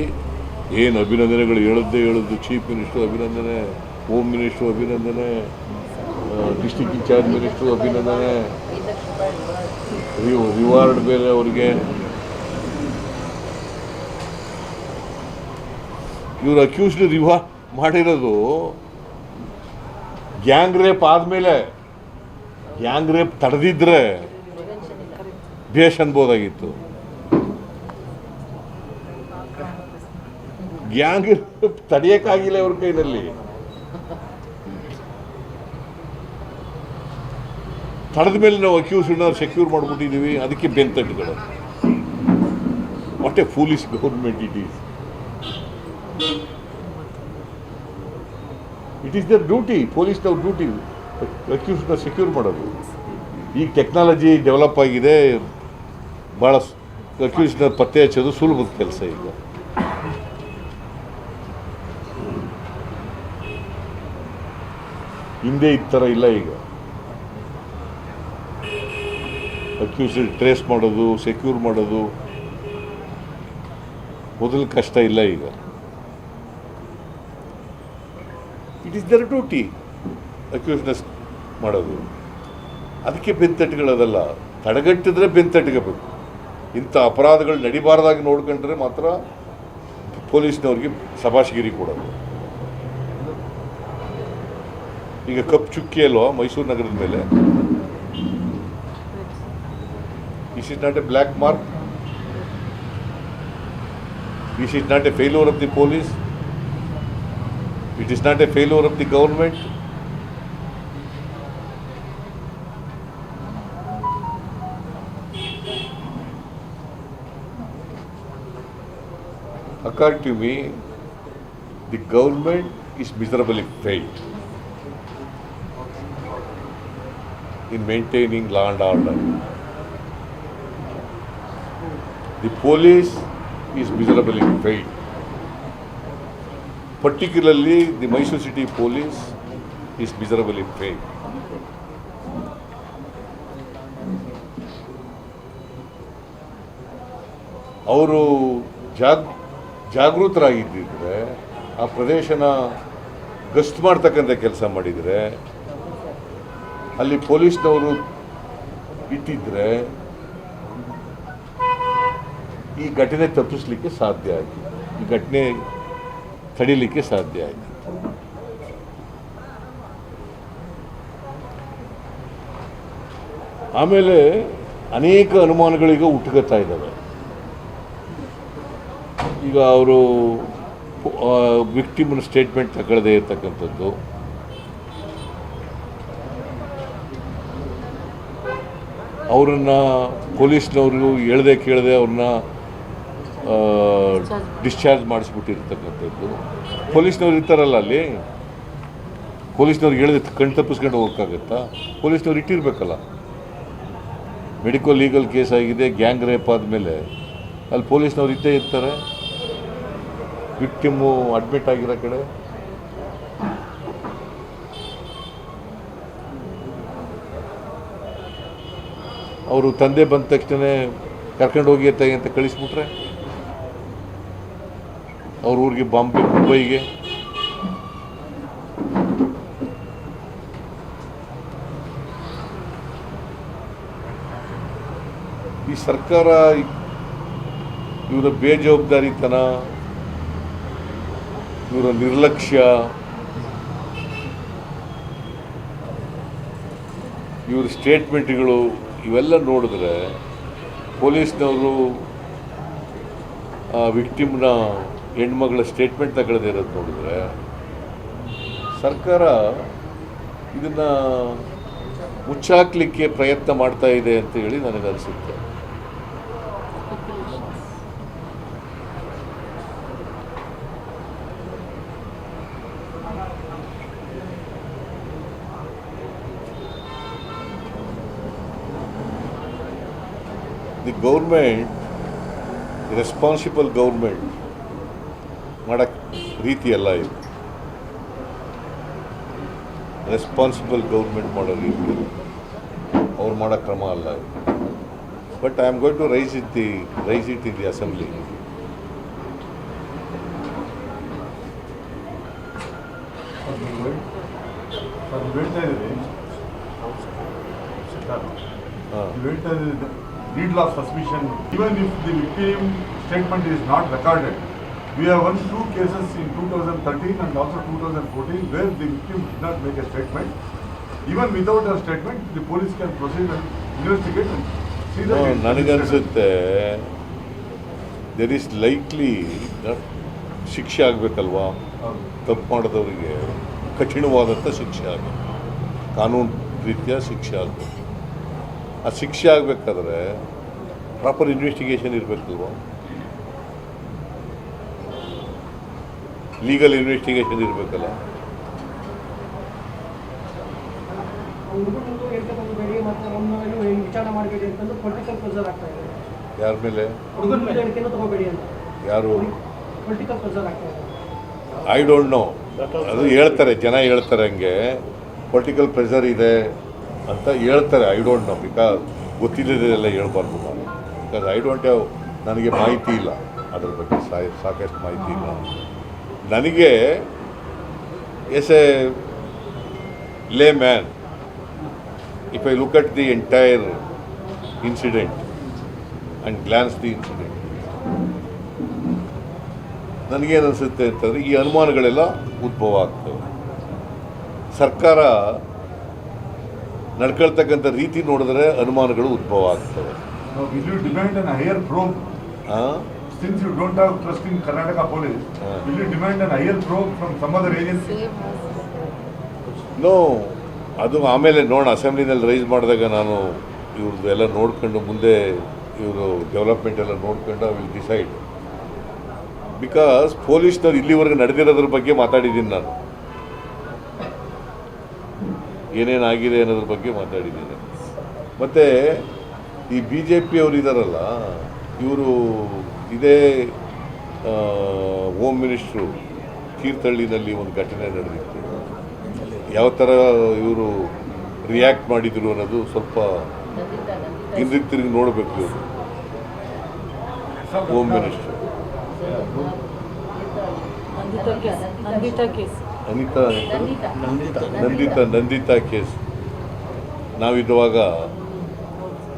ಏನು ಅಭಿನಂದನೆಗಳು ಹೇಳದ್ದು, ಚೀಫ್ ಮಿನಿಸ್ಟ್ರು ಅಭಿನಂದನೆ, ಹೋಮ್ ಮಿನಿಸ್ಟ್ರು ಅಭಿನಂದನೆ, ಡಿಸ್ಟ್ರಿಕ್ಟ್ ಇನ್ಚಾರ್ಜ್ ಮಿನಿಸ್ಟ್ರು ಅಭಿನಂದನೆ, ರಿವಾರ್ಡ್ ಬೇರೆ ಅವರಿಗೆ. ಇವರು ಅಕ್ಯೂಸ್ಡ್ ರಿವಾರ್ಡ್ ಮಾಡಿರೋದು ಗ್ಯಾಂಗ್ ರೇಪ್ ಆದಮೇಲೆ. ಗ್ಯಾಂಗ್ ರೇಪ್ ತಡೆದಿದ್ರೆ ಬೇಷ್ ಅನ್ಬೋದಾಗಿತ್ತು. ಗ್ಯಾಂಗ್ ರೇಪ್ ತಡೆಯೋಕ್ಕಾಗಿಲ್ಲ ಅವ್ರ ಕೈನಲ್ಲಿ. ತಡೆದ ಮೇಲೆ ನಾವು ಅಕ್ಯೂಸ್ಡ್ನ ಸೆಕ್ಯೂರ್ ಮಾಡಿಬಿಟ್ಟಿದ್ದೀವಿ, ಅದಕ್ಕೆ ಬೆಂತಟ್ಟುಗಳು. What a foolish government it is. It is their duty, ಪೊಲೀಸ್ನವ್ರ ಡ್ಯೂಟಿ ಅಕ್ಯೂಸ್ಡ್ನ ಸೆಕ್ಯೂರ್ ಮಾಡೋದು. ಈಗ ಟೆಕ್ನಾಲಜಿ ಡೆವಲಪ್ ಆಗಿದೆ, ಭಾಳ ಅಕ್ಯೂಸ್ಡ್ನ ಪತ್ತೆ ಹಚ್ಚೋದು ಸುಲಭದ ಕೆಲಸ. ಈಗ ಹಿಂದೆ ಈ ಥರ ಇಲ್ಲ. ಈಗ ಅಕ್ಯೂಸ್ಡ್ ಟ್ರೇಸ್ ಮಾಡೋದು, ಸೆಕ್ಯೂರ್ ಮಾಡೋದು ಮೊದಲು ಕಷ್ಟ ಇಲ್ಲ. ಈಗ ಇಟ್ ಈಸ್ ದರ್ ಡ್ಯೂಟಿ ಅಕ್ಯೂಸ್ಡ್ನೆಸ್ ಮಾಡೋದು. ಅದಕ್ಕೆ ಬೆಂತಟ್ಟುಗಳದಲ್ಲ, ತಡೆಗಟ್ಟಿದ್ರೆ ಬೆಂತಟ್ಟಬೇಕು. ಇಂಥ ಅಪರಾಧಗಳು ನಡಿಬಾರ್ದಾಗಿ ನೋಡ್ಕೊಂಡ್ರೆ ಮಾತ್ರ ಪೊಲೀಸ್ನವ್ರಿಗೆ ಶಬಾಷ್ಗಿರಿ ಕೊಡೋದು. ಈಗ ಕಪ್ ಚುಕ್ಕಿ ಅಲ್ವಾ ಮೈಸೂರು ನಗರದ ಮೇಲೆ. This is not a black mark. This is not a failure of the police. It is not a failure of the government. According to me, the government is miserably failed in maintaining law and order. The police is miserably failed. Particularly the Mysore City Police is miserably failed. ಅವರು ಜಾಗೃತರಾಗಿದ್ದಿದ್ರೆ ಆ ಪ್ರದೇಶನ ಗಸ್ತು ಮಾಡ್ತಕ್ಕಂಥ ಕೆಲಸ ಮಾಡಿದರೆ, ಅಲ್ಲಿ ಪೊಲೀಸ್ನವರು ಇಟ್ಟಿದ್ರೆ ಈ ಘಟನೆ ತಪ್ಪಿಸಲಿಕ್ಕೆ ಸಾಧ್ಯ ಆಯಿತು, ಈ ಘಟನೆ ತಡೀಲಿಕ್ಕೆ ಸಾಧ್ಯ ಆಯಿತು. ಆಮೇಲೆ ಅನೇಕ ಅನುಮಾನಗಳೀಗ ಹುಟ್ಟುಕೊಳ್ತಾ ಇದ್ದಾವೆ. ಈಗ ಅವರು ವಿಕ್ಟಿಮ್ನ ಸ್ಟೇಟ್ಮೆಂಟ್ ತಗೊಳ್ಳದೇ ಇರ್ತಕ್ಕಂಥದ್ದು, ಅವರನ್ನು ಪೊಲೀಸ್ನವರು ಹೇಳ್ದೆ ಕೇಳದೆ ಅವ್ರನ್ನ ಡಿಸ್ಚಾರ್ಜ್ ಮಾಡಿಸ್ಬಿಟ್ಟಿರ್ತಕ್ಕಂಥದ್ದು. ಪೊಲೀಸ್ನವ್ರು ಇರ್ತಾರಲ್ಲ ಅಲ್ಲಿ, ಪೊಲೀಸ್ನವ್ರಿಗೆ ಹೇಳಿದೆ ಕಣ್ ತಪ್ಪಿಸ್ಕೊಂಡು ಹೋಗೋಕ್ಕಾಗತ್ತಾ? ಪೊಲೀಸ್ನವ್ರು ಇಟ್ಟಿರ್ಬೇಕಲ್ಲ. ಮೆಡಿಕಲ್ ಲೀಗಲ್ ಕೇಸ್ ಆಗಿದೆ, ಗ್ಯಾಂಗ್ ರೇಪ್ ಆದಮೇಲೆ ಅಲ್ಲಿ ಪೊಲೀಸ್ನವ್ರು ಇದ್ದೇ ಇರ್ತಾರೆ. ವಿಕ್ಟಿಮ್ಮು ಅಡ್ಮಿಟ್ ಆಗಿರೋ ಕಡೆ ಅವರು ತಂದೆ ಬಂದ ತಕ್ಷಣ ಕರ್ಕೊಂಡು ಹೋಗಿ ಅಂತ ಕಳಿಸ್ಬಿಟ್ರೆ ಅವ್ರ ಊರಿಗೆ ಬಾಂಬೆ ಮುಂಬೈಗೆ. ಈ ಸರ್ಕಾರ ಇವರ ಬೇಜವಾಬ್ದಾರಿತನ, ಇವರ ನಿರ್ಲಕ್ಷ್ಯ, ಇವ್ರ ಸ್ಟೇಟ್ಮೆಂಟ್ಗಳು ಇವೆಲ್ಲ ನೋಡಿದ್ರೆ, ಪೊಲೀಸ್ನವರು ವಿಕ್ಟಿಮ್ನ ಹೆಣ್ಮಗಳ ಸ್ಟೇಟ್ಮೆಂಟ್ ತಗೊಳ್ಳದೇ ಇರೋದು ನೋಡಿದ್ರೆ, ಸರ್ಕಾರ ಇದನ್ನು ಮುಚ್ಚಾಕ್ಲಿಕ್ಕೆ ಪ್ರಯತ್ನ ಮಾಡ್ತಾ ಇದೆ ಅಂತ ಹೇಳಿ ನನಗನ್ಸುತ್ತೆ. ದಿ ಗೌರ್ಮೆಂಟ್, ರೆಸ್ಪಾನ್ಸಿಬಲ್ ಗೌರ್ಮೆಂಟ್ ಮಾಡೋಕ್ಕೆ ರೀತಿ ಅಲ್ಲ ಇದು. ರೆಸ್ಪಾನ್ಸಿಬಲ್ ಗೌರ್ಮೆಂಟ್ ಮಾಡೋ ರೀತಿ ಅವ್ರು ಮಾಡೋ ಕ್ರಮ ಅಲ್ಲ ಇದು. But I am going to raise it in the assembly. Needle of suspicion. Even if the victim statement is not recorded, we have won 2 cases in 2013 and also 2014 where the victim did not make a statement. Even without a statement, the police can proceed and investigate and see that. ನನಗನ್ಸುತ್ತೆ there is likely ಶಿಕ್ಷೆ ಆಗಬೇಕಲ್ವಾ? ತಪ್ಪು ಮಾಡಿದವರಿಗೆ ಕಠಿಣವಾದಂಥ ಶಿಕ್ಷೆ ಆಗಬೇಕು, ಕಾನೂನು ರೀತಿಯ ಶಿಕ್ಷೆ ಆಗಬೇಕು. ಆ ಶಿಕ್ಷೆ ಆಗಬೇಕಾದ್ರೆ ಪ್ರಾಪರ್ ಇನ್ವೆಸ್ಟಿಗೇಷನ್ ಇರಬೇಕಲ್ವ? ಲೀಗಲ್ ಇನ್ವೆಸ್ಟಿಗೇಷನ್ ಇರಬೇಕಲ್ಲ. ವಿಚಾರಣೆ ಮಾಡಬೇಡಿ ಅಂತಂದು ಪೊಲಿಟಿಕಲ್ ಪ್ರೆಷರ್ ಆಗ್ತಾ ಇದೆ. ಯಾರ ಮೇಲೆ? ಹುಡುಗನ ಮೇಲೆ ಹೇಳಿಕೆಯನ್ನು ತಗೋಬೇಡಿ ಅಂತ. ಯಾರು? ಪೊಲಿಟಿಕಲ್ ಪ್ರೆಷರ್ ಆಗ್ತಾ ಇದೆ. I don't know. ಅದು ಹೇಳ್ತಾರೆ, ಜನ ಹೇಳ್ತಾರೆ ಹಂಗೆ ಪೊಲಿಟಿಕಲ್ ಪ್ರೆಷರ್ ಇದೆ ಅಂತ ಹೇಳ್ತಾರೆ. ಐ ಡೋಂಟ್ ನೋ, ಬಿಕಾಸ್ ಗೊತ್ತಿಲ್ಲದೆಲ್ಲ ಹೇಳ್ಬಾರ್ದು ನಾನು. ಬಿಕಾಸ್ ಐ ಡೋಂಟ್ ಹ್ಯಾವ್, ನನಗೆ ಮಾಹಿತಿ ಇಲ್ಲ ಅದ್ರ ಬಗ್ಗೆ, ಸಾಕಷ್ಟು ಮಾಹಿತಿ ಇಲ್ಲ ನನಗೆ. ಎಸ್ ಎ ಲೇ man, if I look at the entire incident and glance the incident, ನನಗೇನು ಅನಿಸುತ್ತೆ ಅಂತಂದರೆ ಈ ಅನುಮಾನಗಳೆಲ್ಲ ಉದ್ಭವ ಆಗ್ತವೆ. ಸರ್ಕಾರ ನಡ್ಕೊಳ್ತಕ್ಕಂಥ ರೀತಿ ನೋಡಿದ್ರೆ ಅನುಮಾನಗಳು ಉದ್ಭವ ಆಗ್ತವೆ. Now, will you demand an higher probe? Since you don't have trust in Karnataka police, will you demand an higher probe from some other agency? No, ಅದು ಆಮೇಲೆ ನೋಡೋಣ. ಅಸೆಂಬ್ಲಿನಲ್ಲಿ ರೈಸ್ ಮಾಡಿದಾಗ ನಾನು ಇವ್ರದ್ದು ಎಲ್ಲ ನೋಡ್ಕೊಂಡು, ಮುಂದೆ ಇವರು ಡೆವಲಪ್ಮೆಂಟ್ ಎಲ್ಲ ನೋಡ್ಕೊಂಡು ಐ ವಿಲ್ ಡಿಸೈಡ್. ಬಿಕಾಸ್ ಪೊಲೀಸ್ನವ್ರು ಇಲ್ಲಿವರೆಗೆ ನಡೆದಿರೋದ್ರ ಬಗ್ಗೆ ಮಾತಾಡಿದ್ದೀನಿ ನಾನು, ಏನೇನಾಗಿದೆ ಅನ್ನೋದ್ರ ಬಗ್ಗೆ ಮಾತಾಡಿದ್ದೀನಿ. ಮತ್ತು ಈ ಬಿ ಜೆ ಪಿಯವರು ಇದ್ದಾರಲ್ಲ, ಇವರು ಇದೇ ಹೋಮ್ ಮಿನಿಸ್ಟ್ರು ತೀರ್ಥಹಳ್ಳಿನಲ್ಲಿ ಒಂದು ಘಟನೆ ನಡೆದಿತ್ತು, ಯಾವ ಥರ ಇವರು ರಿಯಾಕ್ಟ್ ಮಾಡಿದರು ಅನ್ನೋದು ಸ್ವಲ್ಪ ಹಿಂದಿಗೆ ತಿರುಗಿ ನೋಡಬೇಕು. ಇವರು ಹೋಮ್ ಮಿನಿಸ್ಟ್ರು ನಂದಿತಾ ಕೇಸ್ ನಾವಿದ್ದಾಗ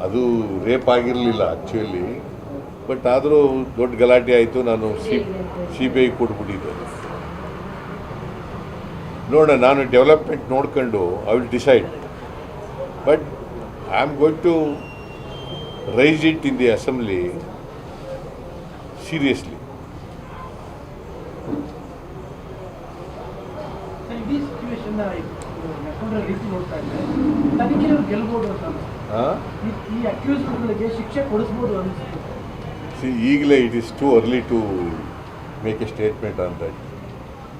ಅದು ರೇಪ್ ಆಗಿರಲಿಲ್ಲ ಆ್ಯಕ್ಚುಲಿ, ಬಟ್ ಆದರೂ ದೊಡ್ಡ ಗಲಾಟೆ ಆಯಿತು. ನಾನು ಸಿ ಬಿ ಐ ಕೊಟ್ಬಿಟ್ಟಿದ್ದೆ. ನೋಡೋಣ, ನಾನು ಡೆವಲಪ್ಮೆಂಟ್ ನೋಡ್ಕೊಂಡು I will decide, but I am going to raise it in the assembly seriously. ಇಡೀ ಸಿಚುವೇಶನ್ ರೀತಿ ನೋಡ್ತಾ ಇದ್ದಾರೆ, ತನಿಖೆಯವರು ಗೆಲ್ಬೋದು ಅಂತ ಈ ಅಕ್ಯೂಸ್ಡ್ಗಳಿಗೆ ಶಿಕ್ಷೆ ಕೊಡಿಸ್ಬೋದು ಅನಿಸುತ್ತೆ. ಈಗಲೇ it is too early to make a statement on that,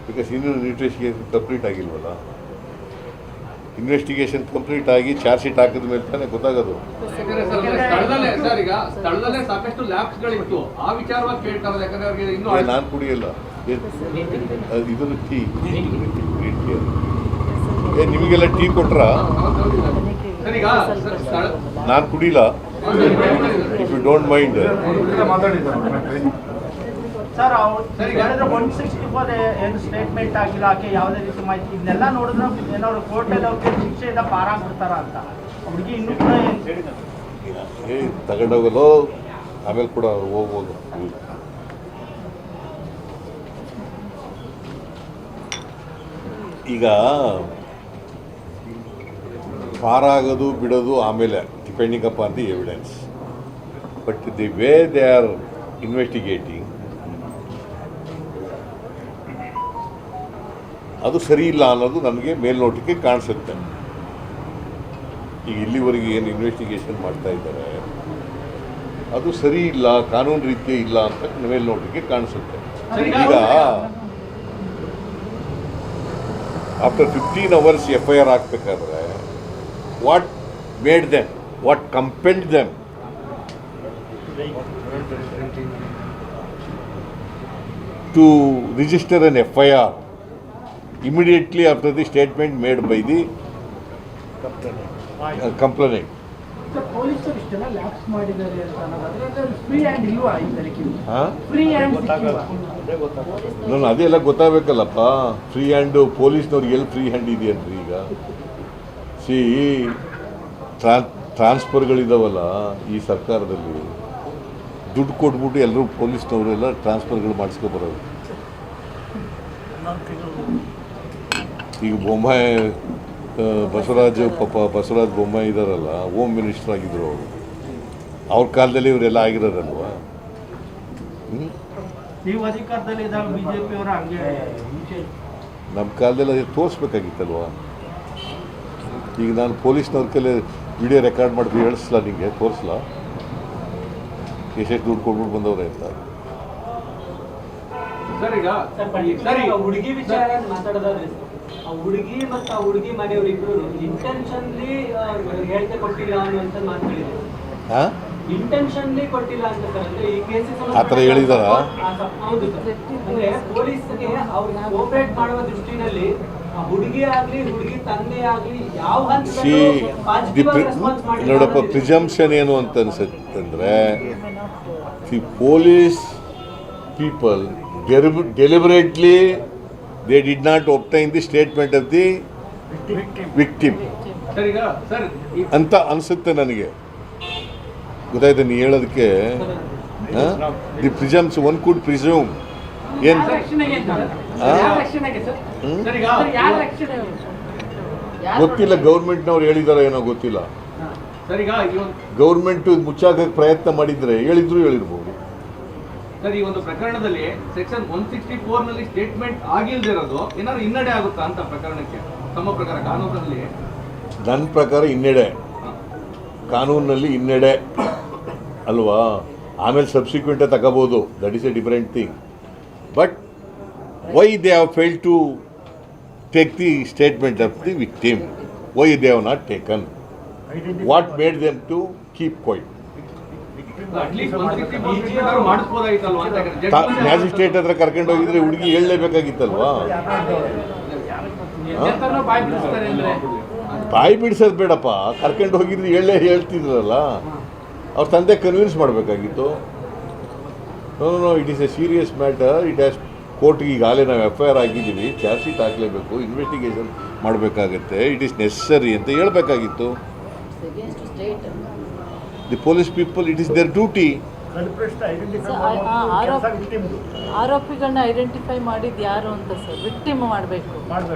because ಇನ್ನೂ ಇನ್ವೆಸ್ಟಿಗೇಷನ್ ಕಂಪ್ಲೀಟ್ ಆಗಿಲ್ವಲ್ಲ. ಇನ್ವೆಸ್ಟಿಗೇಷನ್ ಕಂಪ್ಲೀಟ್ ಆಗಿ ಚಾರ್ಜ್ ಶೀಟ್ ಹಾಕಿದ ಮೇಲೆ ತಾನೇ ಗೊತ್ತಾಗೋದು. ಸ್ಥಳದಲ್ಲೇ ಸಾಕಷ್ಟು ಲ್ಯಾಬ್ಸ್ಗಳಿತ್ತು, ಆ ವಿಚಾರವಾಗಿ ಕೇಳ್ತಾರೆ. ಯಾಕಂದ್ರೆ ಅವ್ರಿಗೆ ಇನ್ನೂ ನಾನು ಕುಡಿಯಲ್ಲ ಇದನ್ನು ಟೀ ನಿಮಗೆಲ್ಲ ಟೀ ಕೊಟ್ರಾ? ನಾನು ಕುಡಿಲ್ಲ. If you don't mind sir, ಹೇಳಿದ್ರೆ 164 ಏನು ಸ್ಟೇಟ್ಮೆಂಟ್ ಆಗಿಲ್ಲ, ಆಕೆ ಯಾವುದೇ ರೀತಿ ಮಾಹಿತಿ ಇದನ್ನೆಲ್ಲ ನೋಡಿದ್ರೆ ಏನಾದ್ರು ಕೋರ್ಟಲ್ಲಿ ಅವ್ರಿಗೆ ಶಿಕ್ಷೆಯಿಂದ ಪಾರಾಗ್ಬಿಡ್ತಾರ ಅಂತ. ಹುಡುಗಿ ಇನ್ನೂ ಕೂಡ ತಗೊಂಡೋಗಲು ಆಮೇಲೆ ಕೂಡ ಹೋಗೋದು. ಈಗ ಪಾರಾಗೋದು ಬಿಡೋದು ಆಮೇಲೆ depending upon the evidence, but the way they are investigating ಅದು ಸರಿ ಇಲ್ಲ ಅನ್ನೋದು ನನಗೆ ಮೇಲ್ನೋಟಕ್ಕೆ ಕಾಣಿಸುತ್ತೆ. ಈಗ ಇಲ್ಲಿವರೆಗೆ ಏನು ಇನ್ವೆಸ್ಟಿಗೇಷನ್ ಮಾಡ್ತಾ ಇದ್ದಾರೆ ಅದು ಸರಿ ಇಲ್ಲ, ಕಾನೂನು ರೀತಿಯೇ ಇಲ್ಲ ಅಂತ ಮೇಲ್ನೋಟಕ್ಕೆ ಕಾಣಿಸುತ್ತೆ. ಈಗ ಆಫ್ಟರ್ 15 hours FIR ಹಾಕಬೇಕಾದ್ರೆ what made them, what compelled them to register an FIR immediately after the statement made by the complainant. ಪೊಲೀಸರು ಇಷ್ಟೆಲ್ಲ ಲ್ಯಾಬ್ಸ್ ಮಾಡಿದ್ದಾರೆ ಅಂತ ಅನ್ನೋದಾದ್ರೆ ಫ್ರೀ ಹ್ಯಾಂಡ್ ಇಲ್ವಾ ಈ ತನಿಖೆ? ಫ್ರೀ ಹ್ಯಾಂಡ್ ನಾನು ಅದೆಲ್ಲ ಗೊತ್ತಾಗಬೇಕಲ್ಲಪ್ಪ. ಫ್ರೀ ಹ್ಯಾಂಡು ಪೊಲೀಸ್ನವ್ರಿಗೆ ಎಲ್ಲಿ ಫ್ರೀ ಹ್ಯಾಂಡ್ ಇದೆಯನ್ರಿ? ಈಗ ಟ್ರಾನ್ಸ್ಫರ್ಗಳಿದಾವಲ್ಲ ಈ ಸರ್ಕಾರದಲ್ಲಿ, ದುಡ್ಡು ಕೊಟ್ಬಿಟ್ಟು ಎಲ್ಲರೂ ಪೊಲೀಸ್ನವರೆಲ್ಲ ಟ್ರಾನ್ಸ್ಫರ್ಗಳು ಮಾಡಿಸ್ಕೊಬರೋದು. ಈಗ ಬೊಮ್ಮಾಯಿ ಬಸವರಾಜ ಬೊಮ್ಮಾಯಿ ಇದ್ದಾರಲ್ಲ, ಹೋಮ್ ಮಿನಿಸ್ಟರ್ ಆಗಿದ್ರು ಅವರು, ಅವ್ರ ಕಾಲದಲ್ಲಿ ಇವರೆಲ್ಲ ಆಗಿರೋದಲ್ವಾ? ನೀವು ಅಧಿಕಾರದಲ್ಲಿ ಇದ್ದಾಗ ಬಿಜೆಪಿ ಅವರ ಹಂಗೆ ನಮ್ಮ ಕಾಲದಲ್ಲಿ ಅದು ತೋರಿಸ್ಬೇಕಾಗಿತ್ತಲ್ವಾ? ಈಗ ನಾನು ಪೊಲೀಸ್ನವ್ರ ಕೈಲಿ ವಿಡಿಯೋ ರೆಕಾರ್ಡ್ ಮಾಡಿ ಹೇಳಿಸ್ಲಾ, ನಿಮಗೆ ತೋರಿಸ್ಲಾ ಎಷ್ಟೆಷ್ಟು ದುಡ್ಡು ಕೊಟ್ಬಿಟ್ಟು ಬಂದವ್ರೆ ಅಂತ? ಹುಡುಗಿ ವಿಚಾರ ಮಾತಾಡೋದಾದ್ರೆ ಆ ಹುಡುಗಿ ಮತ್ತು ಆ ಹುಡುಗಿ ಮನೆಯವರಿಬ್ರು ಇಂಟೆನ್ಷನ್ಲಿ ಹೇಳಿಕೆ ಕೊಟ್ಟಿಲ್ಲ ಅನ್ನುವಂತ ಮಾತಾಡಿದ್ರು. ಇಂಟೆನ್ಷನ್ಲಿ ಕೊಟ್ಟಿಲ್ಲ ಅಂತ ಸರ್, ಅಂದ್ರೆ ಈ ಕೇಸಸ್ ಆ ಥರ ಹೇಳಿದಾರ? ಹೌದು ಸರ್. ಅಂದ್ರೆ ಪೊಲೀಸ್ಗೆ ಅವ್ರು ಕೋಪರೇಟ್ ಮಾಡುವ ದೃಷ್ಟಿನಲ್ಲಿ ಹುಡುಗಿ ಆಗ್ಲಿ ಹುಡುಗಿ ತಂದೆ ಆಗ್ಲಿ ಯಾವ ಹಂತದಲ್ಲಿ ನೋಡಪ್ಪ, ಪ್ರಿಸಂಪ್ಷನ್ ಏನು ಅಂತ ಅನ್ಸುತ್ತಂದ್ರೆ, the police people deliberately they did not obtain the statement of the victim ಅಂತ ಅನಿಸುತ್ತೆ ನನಗೆ. ಗೊತ್ತಾಯ್ತು ನೀ ಹೇಳೋದಕ್ಕೆ? ದಿ ಪ್ರಿಸಮ್ಸ್ ಒನ್ ಕುಡ್ ಪ್ರಿಸೂಮ್ ಏನು ಗೊತ್ತಿಲ್ಲ, ಗೌರ್ಮೆಂಟ್ನವ್ರು ಹೇಳಿದಾರ ಏನೋ ಗೊತ್ತಿಲ್ಲ. ಗೌರ್ಮೆಂಟ್ ಮುಚ್ಚಾಕಕ್ಕೆ ಪ್ರಯತ್ನ ಮಾಡಿದ್ರೆ ಹೇಳಿರ್ಬೋದು. ಸರ್, ಈ ಒಂದು ಪ್ರಕರಣದಲ್ಲಿ ಸೆಕ್ಷನ್ 164 ನಲ್ಲಿ ಸ್ಟೇಟ್ಮೆಂಟ್ ಆಗಿಲ್ದಿರೋದು ಏನಾದ್ರು ಹಿನ್ನಡೆ ಆಗುತ್ತಾ ಅಂತ ಪ್ರಕರಣಕ್ಕೆ ತಮ್ಮ ಪ್ರಕಾರ ಕಾನೂನಲ್ಲಿ? ನನ್ನ ಪ್ರಕಾರ ಹಿನ್ನಡೆ, ಕಾನೂನಲ್ಲಿ ಹಿನ್ನಡೆ ಅಲ್ವಾ? ಆಮೇಲೆ ಸಬ್ಸಿಕ್ವೆಂಟೇ ತಗೋಬೋದು, that is A different thing. But why they have failed to take the statement of the victim? Why they have not taken? What made them to keep quiet? At least 164 ಮಾಡಿಸ್ಬೋದಾಗಿತ್ತಲ್ವಾ ಅಂತ ಮ್ಯಾಜಿಸ್ಟ್ರೇಟ್ ಹತ್ರ ಕರ್ಕೊಂಡು ಹೋಗಿದ್ರೆ ಹುಡುಗಿ ಹೇಳಲೇಬೇಕಾಗಿತ್ತಲ್ವಾ? ಬಾಯ್ ಬಿಡಿಸ್ತಾರೆ ಅಂದ್ರೆ ಬಾಯಿ ಬಿಡಿಸೋದು ಬೇಡಪ್ಪ, ಕರ್ಕೊಂಡು ಹೋಗಿದ್ರೆ ಹೇಳ್ತಿದ್ರಲ್ಲ, ಅವ್ರ ತಂದೆ ಕನ್ವಿನ್ಸ್ ಮಾಡಬೇಕಾಗಿತ್ತು. No it is a serious matter. It has ಕೋರ್ಟ್ಗೆ ಈಗಾಗಲೇ ನಾವು FIR ಆಗಿದ್ದೀವಿ, ಚಾರ್ಜ್ ಶೀಟ್ ಹಾಕಲೇಬೇಕು, ಇನ್ವೆಸ್ಟಿಗೇಷನ್ ಮಾಡಬೇಕಾಗತ್ತೆ, ಇಟ್ ಈಸ್ ನೆಸಸರಿ ಅಂತ ಹೇಳಬೇಕಾಗಿತ್ತು. The police people, it is their duty. ಆರೋಪಿಗಳನ್ನ ಐಡೆಂಟಿಫೈ ಮಾಡಿದ್ದು ಯಾರು ಅಂತ ಸರ್ ವಿಕ್ಟಿಮ್ ಮಾಡಬೇಕು,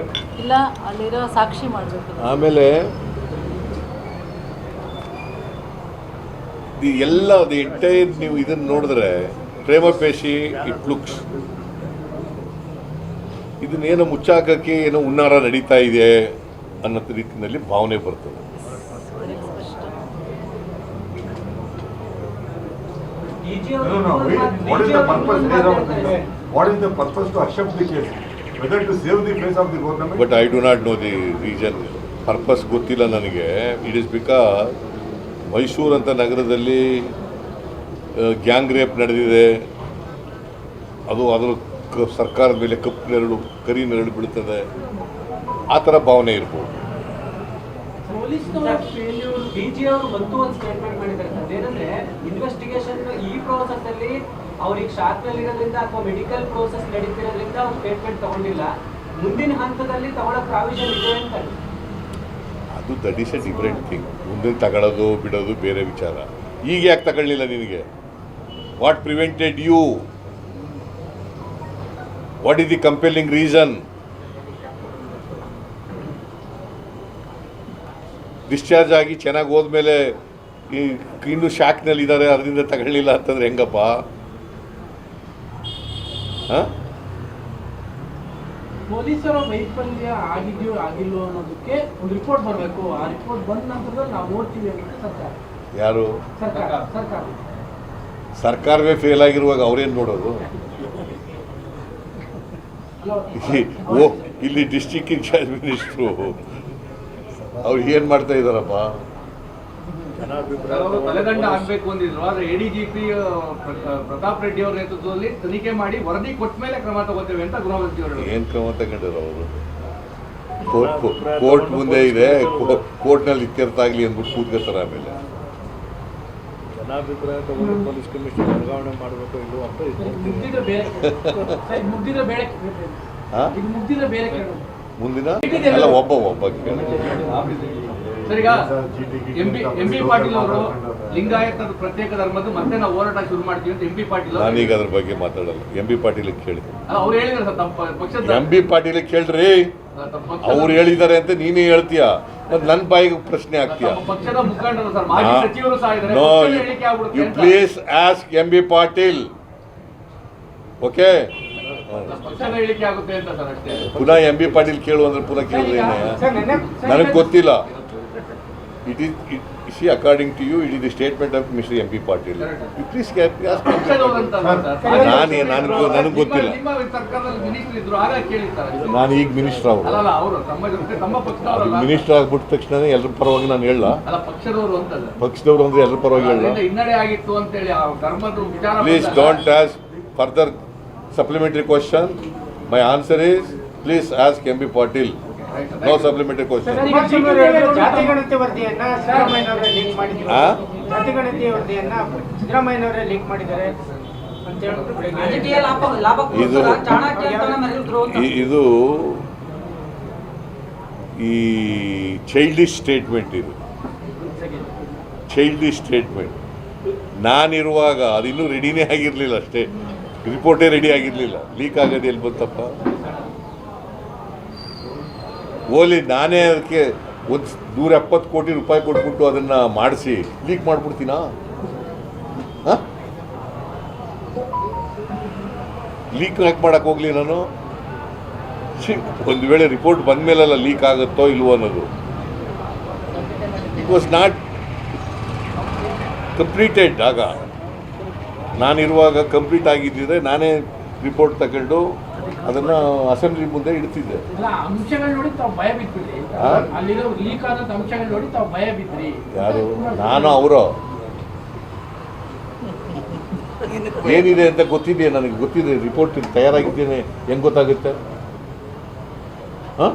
ಇಲ್ಲ ಅಲ್ಲಿರೋ ಸಾಕ್ಷಿ ಮಾಡಬೇಕು. ಆಮೇಲೆ ದಿ ಎಂಟೈರ್ ನೀವು ಇದನ್ನು ನೋಡಿದ್ರೆ ಪ್ರೇಮ ಪೇಶಿ ಇಟ್ ಲುಕ್ಸ್, ಇದನ್ನೇನೋ ಮುಚ್ಚಾಕಕ್ಕೆ ಏನೋ ಹುನ್ನಾರ ನಡೀತಾ ಇದೆ ಅನ್ನೋ ರೀತಿಯಲ್ಲಿ ಭಾವನೆ ಬರ್ತದೆ. No. What is the purpose? What is the purpose to accept the case? Whether to save the face of the government? But I do not know the reason, purpose ಗೊತ್ತಿಲ್ಲ ನನಗೆ. ಇಟ್ ಈಸ್ ಬಿಕಾಸ್ ಮೈಸೂರು ಅಂತ ನಗರದಲ್ಲಿ gang rape ನಡೆದಿದೆ, ಅದು ಅದರ ಸರ್ಕಾರದ ಮೇಲೆ ಕಪ್ಪು ನೆರಳು ಕರಿ ನೆರಳು ಬೀಳ್ತದೆ, ಆ ಥರ ಭಾವನೆ ಇರ್ಬೋದು. DG ಅವರು ಒಂದು ಸ್ಟೇಟ್ಮೆಂಟ್ ಮಾಡಿದ್ದಾರೆ ಸರ್, ಏನಂದ್ರೆ ಇನ್ವೆಸ್ಟಿಗೇಷನ್ ಈ ಪ್ರೋಸೆಸ್ ಅಲ್ಲಿ ಅವ್ರಿಗೆ ಶಾಕ್ನಲ್ಲಿ ಇರೋದ್ರಿಂದ ಅಥವಾ ಮೆಡಿಕಲ್ ಪ್ರೋಸೆಸ್ ನಡೀತಿರೋದ್ರಿಂದ ಅವ್ರು ಸ್ಟೇಟ್ಮೆಂಟ್ ತಗೊಂಡಿಲ್ಲ, ಮುಂದಿನ ಹಂತದಲ್ಲಿ ತಗೊಳ್ಳೋ ಪ್ರಾವಿಷನ್ ಇದೆ ಅಂತ. ಅದು that is a different thing. ಮುಂದೆ ತಗೊಳ್ಳೋದು ಬಿಡೋದು ಬೇರೆ ವಿಚಾರ. ಈಗ ಯಾಕೆ ತಗೊಳ್ಳಿಲ್ಲ ನಿನಗೆ? What prevented you? What is the compelling reason? Discharge ಆಗಿ ಚೆನ್ನಾಗಿ ಹೋದ್ಮೇಲೆ ಈ ಇನ್ನೂ ಶಾಕ್ನಲ್ಲಿ ಇದ್ದಾರೆ, ಅದರಿಂದ ತಗೊಳ್ಳಿಲ್ಲ ಅಂತಂದ್ರೆ ಹೆಂಗಪ್ಪ? ಪೊಲೀಸರ ವೈಫಲ್ಯ ಆಗಿದೆಯೋ ಆಗಿಲ್ವೋ ಅನ್ನೋದಕ್ಕೆ ಒಂದು ರಿಪೋರ್ಟ್ ಬರಬೇಕು. ಆ ರಿಪೋರ್ಟ್ ಬಂದ ನಂತರದಲ್ಲಿ ನಾವು ನೋಡ್ತೀವಿ ಅಂತ ಸರ್ಕಾರ. ಯಾರು? ಸರ್ಕಾರ ಸರ್ಕಾರವೇ ಫೇಲ್ ಆಗಿರುವಾಗ ಅವ್ರೇನು ನೋಡೋದು? ಇಲ್ಲಿ ಡಿಸ್ಟ್ರಿಕ್ಟ್ ಇನ್ಚಾರ್ಜ್ ಮಿನಿಸ್ಟ್ರು ಅವ್ರು ಏನು ಮಾಡ್ತಾ ಇದ್ದಾರಪ್ಪ? ಅವರು ತಲೆದಂಡ ಆಗ್ಬೇಕು ಅಂದಿದ್ರು, ಆದ್ರೆ ADGP ಪ್ರತಾಪ್ ರೆಡ್ಡಿ ಅವರ ನೇತೃತ್ವದಲ್ಲಿ ತನಿಖೆ ಮಾಡಿ ವರದಿ ಕೊಟ್ಟ ಮೇಲೆ ಕ್ರಮ ತಗೋತೇವೆ ಅಂತ ಗೃಹ ಸಚಿವರು. ಏನು ಕ್ರಮ ತಗೊಂಡಿರೋ ಅವರು? ಕೋರ್ಟ್ ಮುಂದೆ ಇದೆ, ಕೋರ್ಟ್ನಲ್ಲಿ ಇತ್ಯರ್ಥ ಆಗಲಿ ಅಂದ್ಬಿಟ್ಟು ಕೂತ್ಕೊತಾರೆ. ಆಮೇಲೆ ಜನಾಭಿಪ್ರಾಯ ತಗೊಂಡು ಪೊಲೀಸ್ ಕಮಿಷನರ್ ವರ್ಗಾವಣೆ ಮಾಡಬೇಕು ಇಲ್ಲೋ ಅಂತ ಮುಗ್ದಿದ್ರೆ ಬೇರೆ ಮುಗ್ದಿದ್ರೆ ಬೇರೆ ಇದು ಮುಗ್ದಿದ್ರೆ ಬೇರೆ ಕೇಳೋದು. ಮುಂದಿನ ಅಲ್ಲ ಒಬ್ಬ ಸರ್, ಈಗ MB ಪಾಟೀಲ್ ಅವರು ಲಿಂಗಾಯತ ಪ್ರತ್ಯೇಕ ಧರ್ಮದ್ದು ಮತ್ತೆ ನಾವು ಹೋರಾಟ ಶುರು ಮಾಡ್ತೀವಿ ಅಂತ MB ಪಾಟೀಲ್ ನಾನೀಗ ಅದ್ರ ಬಗ್ಗೆ ಮಾತಾಡಲ್ಲ. MB ಪಾಟೀಲಿಗೆ ಕೇಳಿ. ಅವ್ರು ಹೇಳಿದ್ರು ಸರ್, ತಮ್ಮ ಪಕ್ಷದ MB ಪಾಟೀಲಿಗೆ ಕೇಳ್ರಿ, ಅವ್ರು ಹೇಳಿದ್ದಾರೆ ಅಂತ ನೀನೇ ಹೇಳ್ತೀಯ, ಮತ್ತೆ ನನ್ನ ಬಾಯಿಗೆ ಪ್ರಶ್ನೆ ಆಗ್ತೀಯ. ಪಕ್ಷದ ಮುಖಂಡರು ಸರ್, ಮಾಜಿ ಸಚಿವರು ಸಹ ಇದ್ದಾರೆ. ನೋ, ಪಕ್ಷದ ಹೇಳಿಕೆ ಆಗ್ಬಿಡುತ್ತೆ ಯು ಅಂತ. Please ask MB Patil. Okay, ಪಕ್ಷದ ಹೇಳಿಕೆ ಆಗುತ್ತೆ ಅಂತ ಸರ್ ಅಷ್ಟೇ. ಪುನಃ MB ಪಾಟೀಲ್ ಕೇಳು ಅಂದ್ರೆ ಪುನಃ ಕೇಳಿದ್ರೆ ನನಗೆ ಗೊತ್ತಿಲ್ಲ. It is according to you, it is the statement of Mr. MB Patil. You please ask me. ನನಗೆ ಗೊತ್ತಿಲ್ಲ. ನಾನು ಈಗ ಮಿನಿಸ್ಟರ್ ಅವರು, ಮಿನಿಸ್ಟರ್ ಆಗ್ಬಿಟ್ಟ ತಕ್ಷಣ ಎಲ್ಲರ ಪರವಾಗಿ ನಾನು ಹೇಳಲ್ಲ. ಪಕ್ಷದವರು ಅಂದ್ರೆ ಎಲ್ಲರ ಪರವಾಗಿ ಹೇಳಲ್ಲ. Please don't ask further supplementary question. My answer is please ask MB Patil. No supplementary question. ಜಾತಿಗಣತಿ ವರದಿಯನ್ನ ಸಿದ್ದರಾಮಯ್ಯನವರೇ ಲೀಕ್ ಮಾಡಿದ್ರು. ಜಾತಿಗಣತಿ ವರದಿಯನ್ನ ಸಿದ್ದರಾಮಯ್ಯನವರೇ ಲೀಕ್ ಮಾಡಿದ್ದಾರೆ ಅಂತ ಇದು ಈ ಚೈಲ್ಡಿಶ್ ಸ್ಟೇಟ್ಮೆಂಟ್. ಇದು ಚೈಲ್ಡಿಶ್ ಸ್ಟೇಟ್ಮೆಂಟ್. ನಾನಿರುವಾಗ ಅದಿನ್ನೂ ರೆಡಿನೇ ಆಗಿರಲಿಲ್ಲ, ಅಷ್ಟೇ ರಿಪೋರ್ಟೇ ರೆಡಿ ಆಗಿರಲಿಲ್ಲ. ಲೀಕ್ ಆಗೋದು ಎಲ್ಲಿ ಬಂತಪ್ಪ? ಓಲಿ ನಾನೇ ಅದಕ್ಕೆ ಒಂದು 170 ಕೋಟಿ ರೂಪಾಯಿ ಕೊಟ್ಬಿಟ್ಟು ಅದನ್ನು ಮಾಡಿಸಿ ಲೀಕ್ ಮಾಡಿಬಿಡ್ತೀನಾ? ಲೀಕ್ ಯಾಕೆ ಮಾಡೋಕ್ಕೆ ಹೋಗಲಿ ನಾನು? ಒಂದು ವೇಳೆ ರಿಪೋರ್ಟ್ ಬಂದ ಮೇಲೆಲ್ಲ ಲೀಕ್ ಆಗುತ್ತೋ ಇಲ್ವೋ ಅನ್ನೋದು. It was not completed. ಆಗ ನಾನಿರುವಾಗ ಕಂಪ್ಲೀಟ್ ಆಗಿದ್ದಿದ್ರೆ ನಾನೇ ರಿಪೋರ್ಟ್ ತಗೊಂಡು ಅದನ್ನು ಅಸೆಂಬ್ಲಿ ಮುಂದೆ ಇಡ್ತಿದ್ದೆ. ಇಲ್ಲ, ಅಂಶಗಳು ನೋಡಿ ತಾವು ಭಯ ಬಿದ್ಬಿಟ್ರಿ. ಆ? ಅಲ್ಲಿರೋ ಲೀಕ್ ಆದಂತ ಅಂಶಗಳು ನೋಡಿ ತಾವು ಭಯ ಬಿದ್ರಿ. ಯಾರು? ನಾನು ಅವರು ಏನಿದೆ ಅಂತ ಗೊತ್ತಿದೆಯಾ? ನನಗೆ ಗೊತ್ತಿದೆ, ರಿಪೋರ್ಟ್ ತಯಾರಾಗಿದ್ದೇನೆ. ಹೆಂಗೆ ಗೊತ್ತಾಗುತ್ತೆ? ಹಾಂ,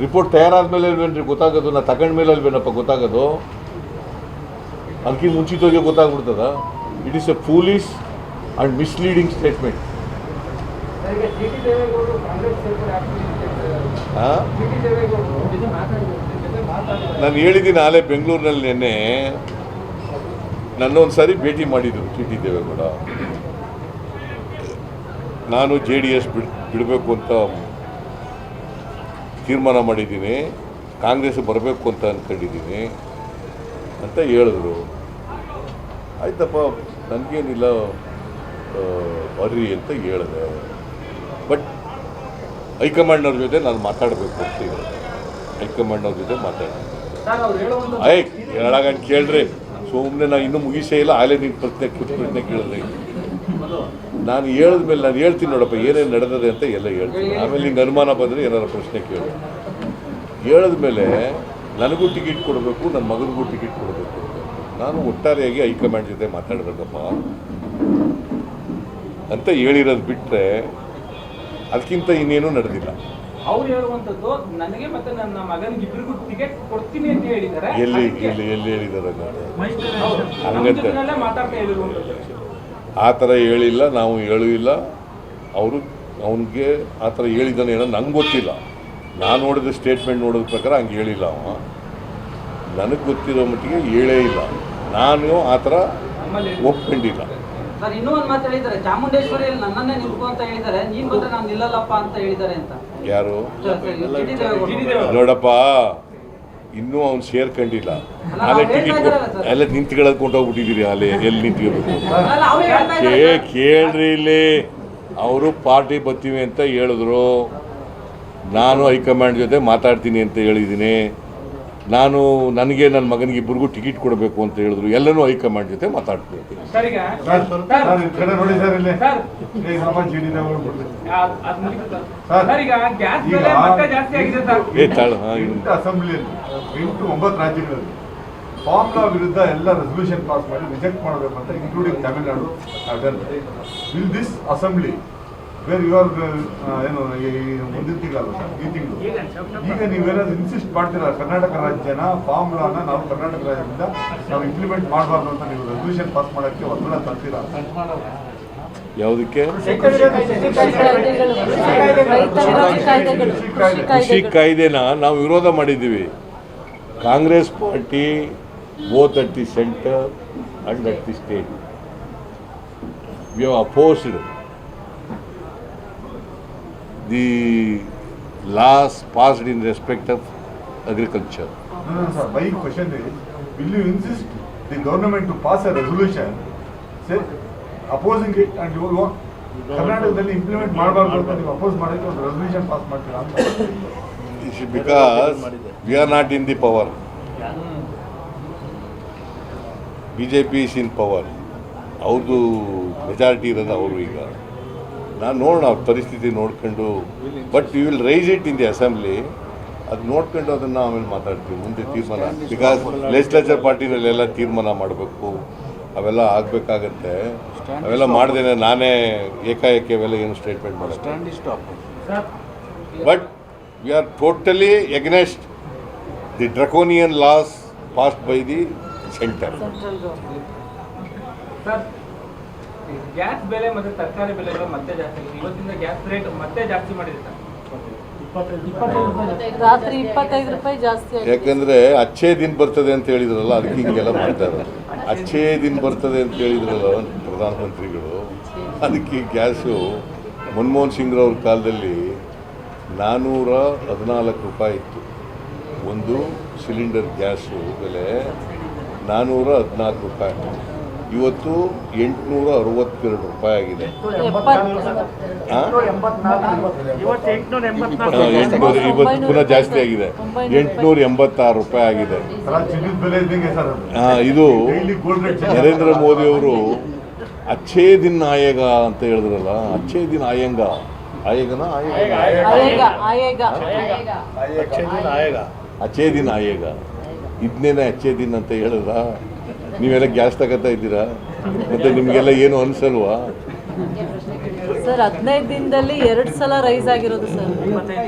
ರಿಪೋರ್ಟ್ ತಯಾರಾದ ಮೇಲೆ ಅಲ್ವೇನ್ರಿ ಗೊತ್ತಾಗೋದು? ನಾ ತಗೊಂಡ್ಮೇಲೆ ಅಲ್ವೇನಪ್ಪ ಗೊತ್ತಾಗೋದು? ಅದಕ್ಕಿಂತ ಮುಂಚಿತವಾಗಿ ಗೊತ್ತಾಗ್ಬಿಡ್ತದ? It is a foolish and misleading statement. ಹಾಂ, ನಾನು ಹೇಳಿದ್ದೀನಿ ಆಲೇ ಬೆಂಗಳೂರಿನಲ್ಲಿ ನಿನ್ನೆ ನನ್ನೊಂದು ಸಾರಿ ಭೇಟಿ ಮಾಡಿದರು ಟಿ ಟಿ ದೇವೇಗೌಡ. ನಾನು JDS ಬಿಡಬೇಕು ಅಂತ ತೀರ್ಮಾನ ಮಾಡಿದ್ದೀನಿ, ಕಾಂಗ್ರೆಸ್ ಬರಬೇಕು ಅಂತ ಅಂದ್ಕೊಂಡಿದ್ದೀನಿ ಅಂತ ಹೇಳಿದ್ರು. ಆಯ್ತಪ್ಪ, ನನಗೇನಿಲ್ಲ ಬರ್ರಿ ಅಂತ ಹೇಳಿದೆ. ಬಟ್ ಹೈಕಮಾಂಡ್ನವ್ರ ಜೊತೆ ನಾನು ಮಾತಾಡಬೇಕು ಅಂತ ಹೇಳಿದೆ. ಹೈಕಮಾಂಡ್ನವ್ರ ಜೊತೆ ಮಾತಾಡಿ ಹೇಳಾಗಂಡು ಕೇಳ್ರಿ. ಸುಮ್ಮನೆ ನಾನು ಇನ್ನೂ ಮುಗಿಸೇ ಇಲ್ಲ, ಆಲೇ ನಿನ್ನ ಪ್ರಶ್ನೆ ಕೇಳಿದ್ರೆ ನಾನು ಹೇಳಿದ್ಮೇಲೆ ನಾನು ಹೇಳ್ತೀನಿ ನೋಡಪ್ಪ ಏನೇನು ನಡೆದಿದೆ ಅಂತ ಎಲ್ಲ ಹೇಳ್ತೀನಿ. ಆಮೇಲೆ ನಿಂಗೆ ಅನುಮಾನ ಬಂದರೆ ಏನಾರು ಪ್ರಶ್ನೆ ಕೇಳು. ಹೇಳಿದ್ಮೇಲೆ ನನಗೂ ಟಿಕೆಟ್ ಕೊಡಬೇಕು, ನನ್ನ ಮಗನಿಗೂ ಟಿಕೆಟ್ ಕೊಡಬೇಕು ಅಂತ ನಾನು ಒಟ್ಟಾರೆಯಾಗಿ ಹೈಕಮಾಂಡ್ ಜೊತೆ ಮಾತಾಡಬೇಕಪ್ಪ ಅಂತ ಹೇಳಿರೋದು ಬಿಟ್ಟರೆ ಅದಕ್ಕಿಂತ ಇನ್ನೇನೂ ನಡೆದಿಲ್ಲ. ಅವ್ರು ಹೇಳುವಂಥದ್ದು ನನಗೆ ಮತ್ತೆ ನನ್ನ ಮಗನಿಗೆ ಇಬ್ಬರಿಗೂ ಟಿಕೆಟ್ ಕೊಡ್ತೀನಿ ಅಂತ ಹೇಳಿದ್ದಾರೆ. ಎಲ್ಲಿ ಹೇಳಿದ್ದಾರೆ ಹಂಗಂತೆ ಮಾತಾಡ್ತಾ ಹೇಳಿರುವಂಥದ್ದು ಆ ಥರ ಹೇಳಿಲ್ಲ, ನಾವು ಹೇಳಿಲ್ಲ. ಅವರು ಅವನಿಗೆ ಆ ಥರ ಹೇಳಿದ್ದಾನೆ ಏನೋ ನಂಗೆ ಗೊತ್ತಿಲ್ಲ. ನಾನು ನೋಡಿದ ಸ್ಟೇಟ್ಮೆಂಟ್ ನೋಡೋದ ಪ್ರಕಾರ ಹಂಗೆ ಹೇಳಿಲ್ಲ ಅವ. ನನಗೆ ಗೊತ್ತಿರೋ ಮಟ್ಟಿಗೆ ಹೇಳೇ ಇಲ್ಲ. ನಾನು ಆ ಥರ ಒಪ್ಕೊಂಡಿಲ್ಲ. ಸರ್, ಇನ್ನೂ ಒಂದು ಮಾತು ಹೇಳಿದ್ದಾರೆ, ಚಾಮುಂಡೇಶ್ವರಿಯಲ್ಲಿ ನನ್ನನ್ನೇ ನಿಲ್ಕು ಅಂತ ಹೇಳಿದ್ದಾರೆ, ನೀನು ಬಂದ್ರೆ ನಾನು ನಿಲ್ಲಲ್ಲಪ್ಪ ಅಂತ ಹೇಳಿದ್ದಾರೆ ಅಂತ. ಯಾರು? ನೋಡಪ್ಪ, ಇನ್ನೂ ಅವ್ನು ಸೇರ್ಕೊಂಡಿಲ್ಲ. ಅಲ್ಲೇ ಟಿಕೆಟ್ ಎಲ್ಲ ನಿಂತ್ಕೊಳ್ಳೋದು ಕೊಂಡೋಗ್ಬಿಟ್ಟಿದ್ದೀರಿ. ಅಲ್ಲೇ ಎಲ್ಲಿ ನಿಂತ್ಕೋಬೇಕು ಕೇಳ್ರಿ. ಇಲ್ಲಿ ಅವರು ಪಾರ್ಟಿ ಬರ್ತೀವಿ ಅಂತ ಹೇಳಿದ್ರು. ನಾನು ಹೈಕಮಾಂಡ್ ಜೊತೆ ಮಾತಾಡ್ತೀನಿ ಅಂತ ಹೇಳಿದ್ದೀನಿ. ನನಗೆ ನನ್ನ ಮಗನಿಗೆ ಇಬ್ಬರಿಗೂ ಟಿಕೆಟ್ ಕೊಡಬೇಕು ಅಂತ ಹೇಳಿದ್ರು. ಎಲ್ಲನೂ ಹೈಕಮಾಂಡ್ ಜೊತೆ ಮಾತಾಡ್ತೀನಿ. ಅಸೆಂಬ್ಲಿಯಲ್ಲಿ 8-9 ರಾಜ್ಯಗಳಲ್ಲಿ ಫಾರ್ಮುಲಾ ವಿರುದ್ಧ ಎಲ್ಲ ರೆಸಲ್ಯೂಷನ್ ಪಾಸ್ ಮಾಡಿ ರಿಜೆಕ್ಟ್ ಮಾಡಬೇಕು ಅಂತ, including Tamil Nadu. Will this assembly where you are ಏನು ಮುಂದಿನ ತಿಂಗಳಲ್ಲ ಸರ್, ಈ ತಿಂಗಳು ಈಗ ನೀವೇನಾದ್ರು ಇನ್ಸಿಸ್ಟ್ ಮಾಡ್ತೀರಾ ಕರ್ನಾಟಕ ರಾಜ್ಯನ ಫಾರ್ಮುಲಾನ ನಾವು ಕರ್ನಾಟಕ ರಾಜ್ಯದಿಂದ ನಾವು ಇಂಪ್ಲಿಮೆಂಟ್ ಮಾಡಬಾರ್ದು ಅಂತ ನೀವು ರೆಸಲ್ಯೂಷನ್ ಪಾಸ್ ಮಾಡೋಕ್ಕೆ ಒತ್ತಡ ತರ್ತೀರಾ? ಯಾವುದಕ್ಕೆ? ಕೃಷಿ ಕಾಯ್ದೆನ ನಾವು ವಿರೋಧ ಮಾಡಿದ್ದೀವಿ. Congress party both at the center and at the state. We have opposed the laws passed in respect of agriculture. No, sir. My question is, will you insist the government to pass a resolution, say, opposing it, and you want ಕರ್ನಾಟಕದಲ್ಲಿ implement ಮಾಡಬಾರ್ದು ಅಂತ ನೀವು oppose ಮಾಡೋಕ್ಕೆ ಒಂದು resolution pass ಮಾಡ್ತೀರಾ ಅಂತ? Because we are not in the power. BJP is in power. ಅವ್ರದ್ದು majority ಇರೋದು ಅವರು. ಈಗ ನಾನು ನೋಡೋಣ ಅವ್ರ ಪರಿಸ್ಥಿತಿ ನೋಡ್ಕೊಂಡು, but you will raise it in the assembly. ಅದು ನೋಡ್ಕೊಂಡು ಅದನ್ನು ಆಮೇಲೆ ಮಾತಾಡ್ತೀವಿ ಮುಂದೆ ತೀರ್ಮಾನ. ಬಿಕಾಸ್ ಲೆಜಿಸ್ಲೇಚರ್ ಪಾರ್ಟಿನಲ್ಲೆಲ್ಲ ತೀರ್ಮಾನ ಮಾಡಬೇಕು, ಅವೆಲ್ಲ ಆಗಬೇಕಾಗತ್ತೆ. ಅವೆಲ್ಲ ಮಾಡ್ದೇನೆ ನಾನೇ ಏಕಾಏಕಿ ಅವೆಲ್ಲ ಏನು ಸ್ಟೇಟ್ಮೆಂಟ್ ಮಾಡೋದು. But we are totally against the draconian laws passed by the centre. Sir, gas ಬೆಲೆ ಮತ್ತು ತರಕಾರಿ ಬೆಲೆಗಳು ಮತ್ತೆ ಜಾಸ್ತಿ ಆಗಿದೆ. ಇವತ್ತಿಂದ ಗ್ಯಾಸ್ ರೇಟ್ ಮತ್ತೆ ಜಾಸ್ತಿ ಮಾಡಿದೆ ಸರ್. ರಾತ್ರಿ 25 ರೂಪಾಯಿ ಜಾಸ್ತಿ ಆಗಿದೆ. ಯಾಕಂದರೆ ಅಚ್ಚೇ ದಿನ ಬರ್ತದೆ ಅಂತ ಹೇಳಿದ್ರಲ್ಲ, ಅದಕ್ಕೆ ಹಿಂಗೆಲ್ಲ ಮಾಡ್ತಾರೆ. ಅಚ್ಚೇ ದಿನ ಬರ್ತದೆ ಅಂತ ಹೇಳಿದ್ರಲ್ಲ ಪ್ರಧಾನಮಂತ್ರಿಗಳು, ಅದಕ್ಕೆ ಗ್ಯಾಸು ಮನಮೋಹನ್ ಸಿಂಗ್ರವ್ರ ಕಾಲದಲ್ಲಿ 414 ರೂಪಾಯಿ ಇತ್ತು ಒಂದು ಸಿಲಿಂಡರ್. ಗ್ಯಾಸು ಬೆಲೆ 414 ರೂಪಾಯಿ. ಇವತ್ತು 862 ರೂಪಾಯಿ ಆಗಿದೆ. ಇವತ್ತು ಪುನಃ ಜಾಸ್ತಿ ಆಗಿದೆ, 886 ರೂಪಾಯಿ ಆಗಿದೆ. ಇದು ನರೇಂದ್ರ ಮೋದಿ ಅವರು ಅಚ್ಚೇ ದಿನ ಆಯೇಗ ಅಂತ ಹೇಳಿದ್ರಲ್ಲ, ಅಚ್ಚೇ ದಿನ ಆಯಂಗ ಆಯೇಗನ ಆಯೇಗ ಆಯೇಗ ಅಚ್ಚೇ ದಿನ ಆಯೇಗ ಇದನ್ನೇನೆ ಅಚ್ಚೇ ದಿನ ಅಂತ ಹೇಳಿದ್ರ? ನೀವೆಲ್ಲ ಗ್ಯಾಸ್ ತಗೋತಾ ಇದ್ದೀರಾ? ಮತ್ತೆ ನಿಮಗೆಲ್ಲ ಏನು ಅನ್ಸಲ್ವಾ? ಸರ್ 15 ದಿನದಲ್ಲಿ 2 ಸಲ ರೈಸ್ ಆಗಿರೋದು ಸರ್.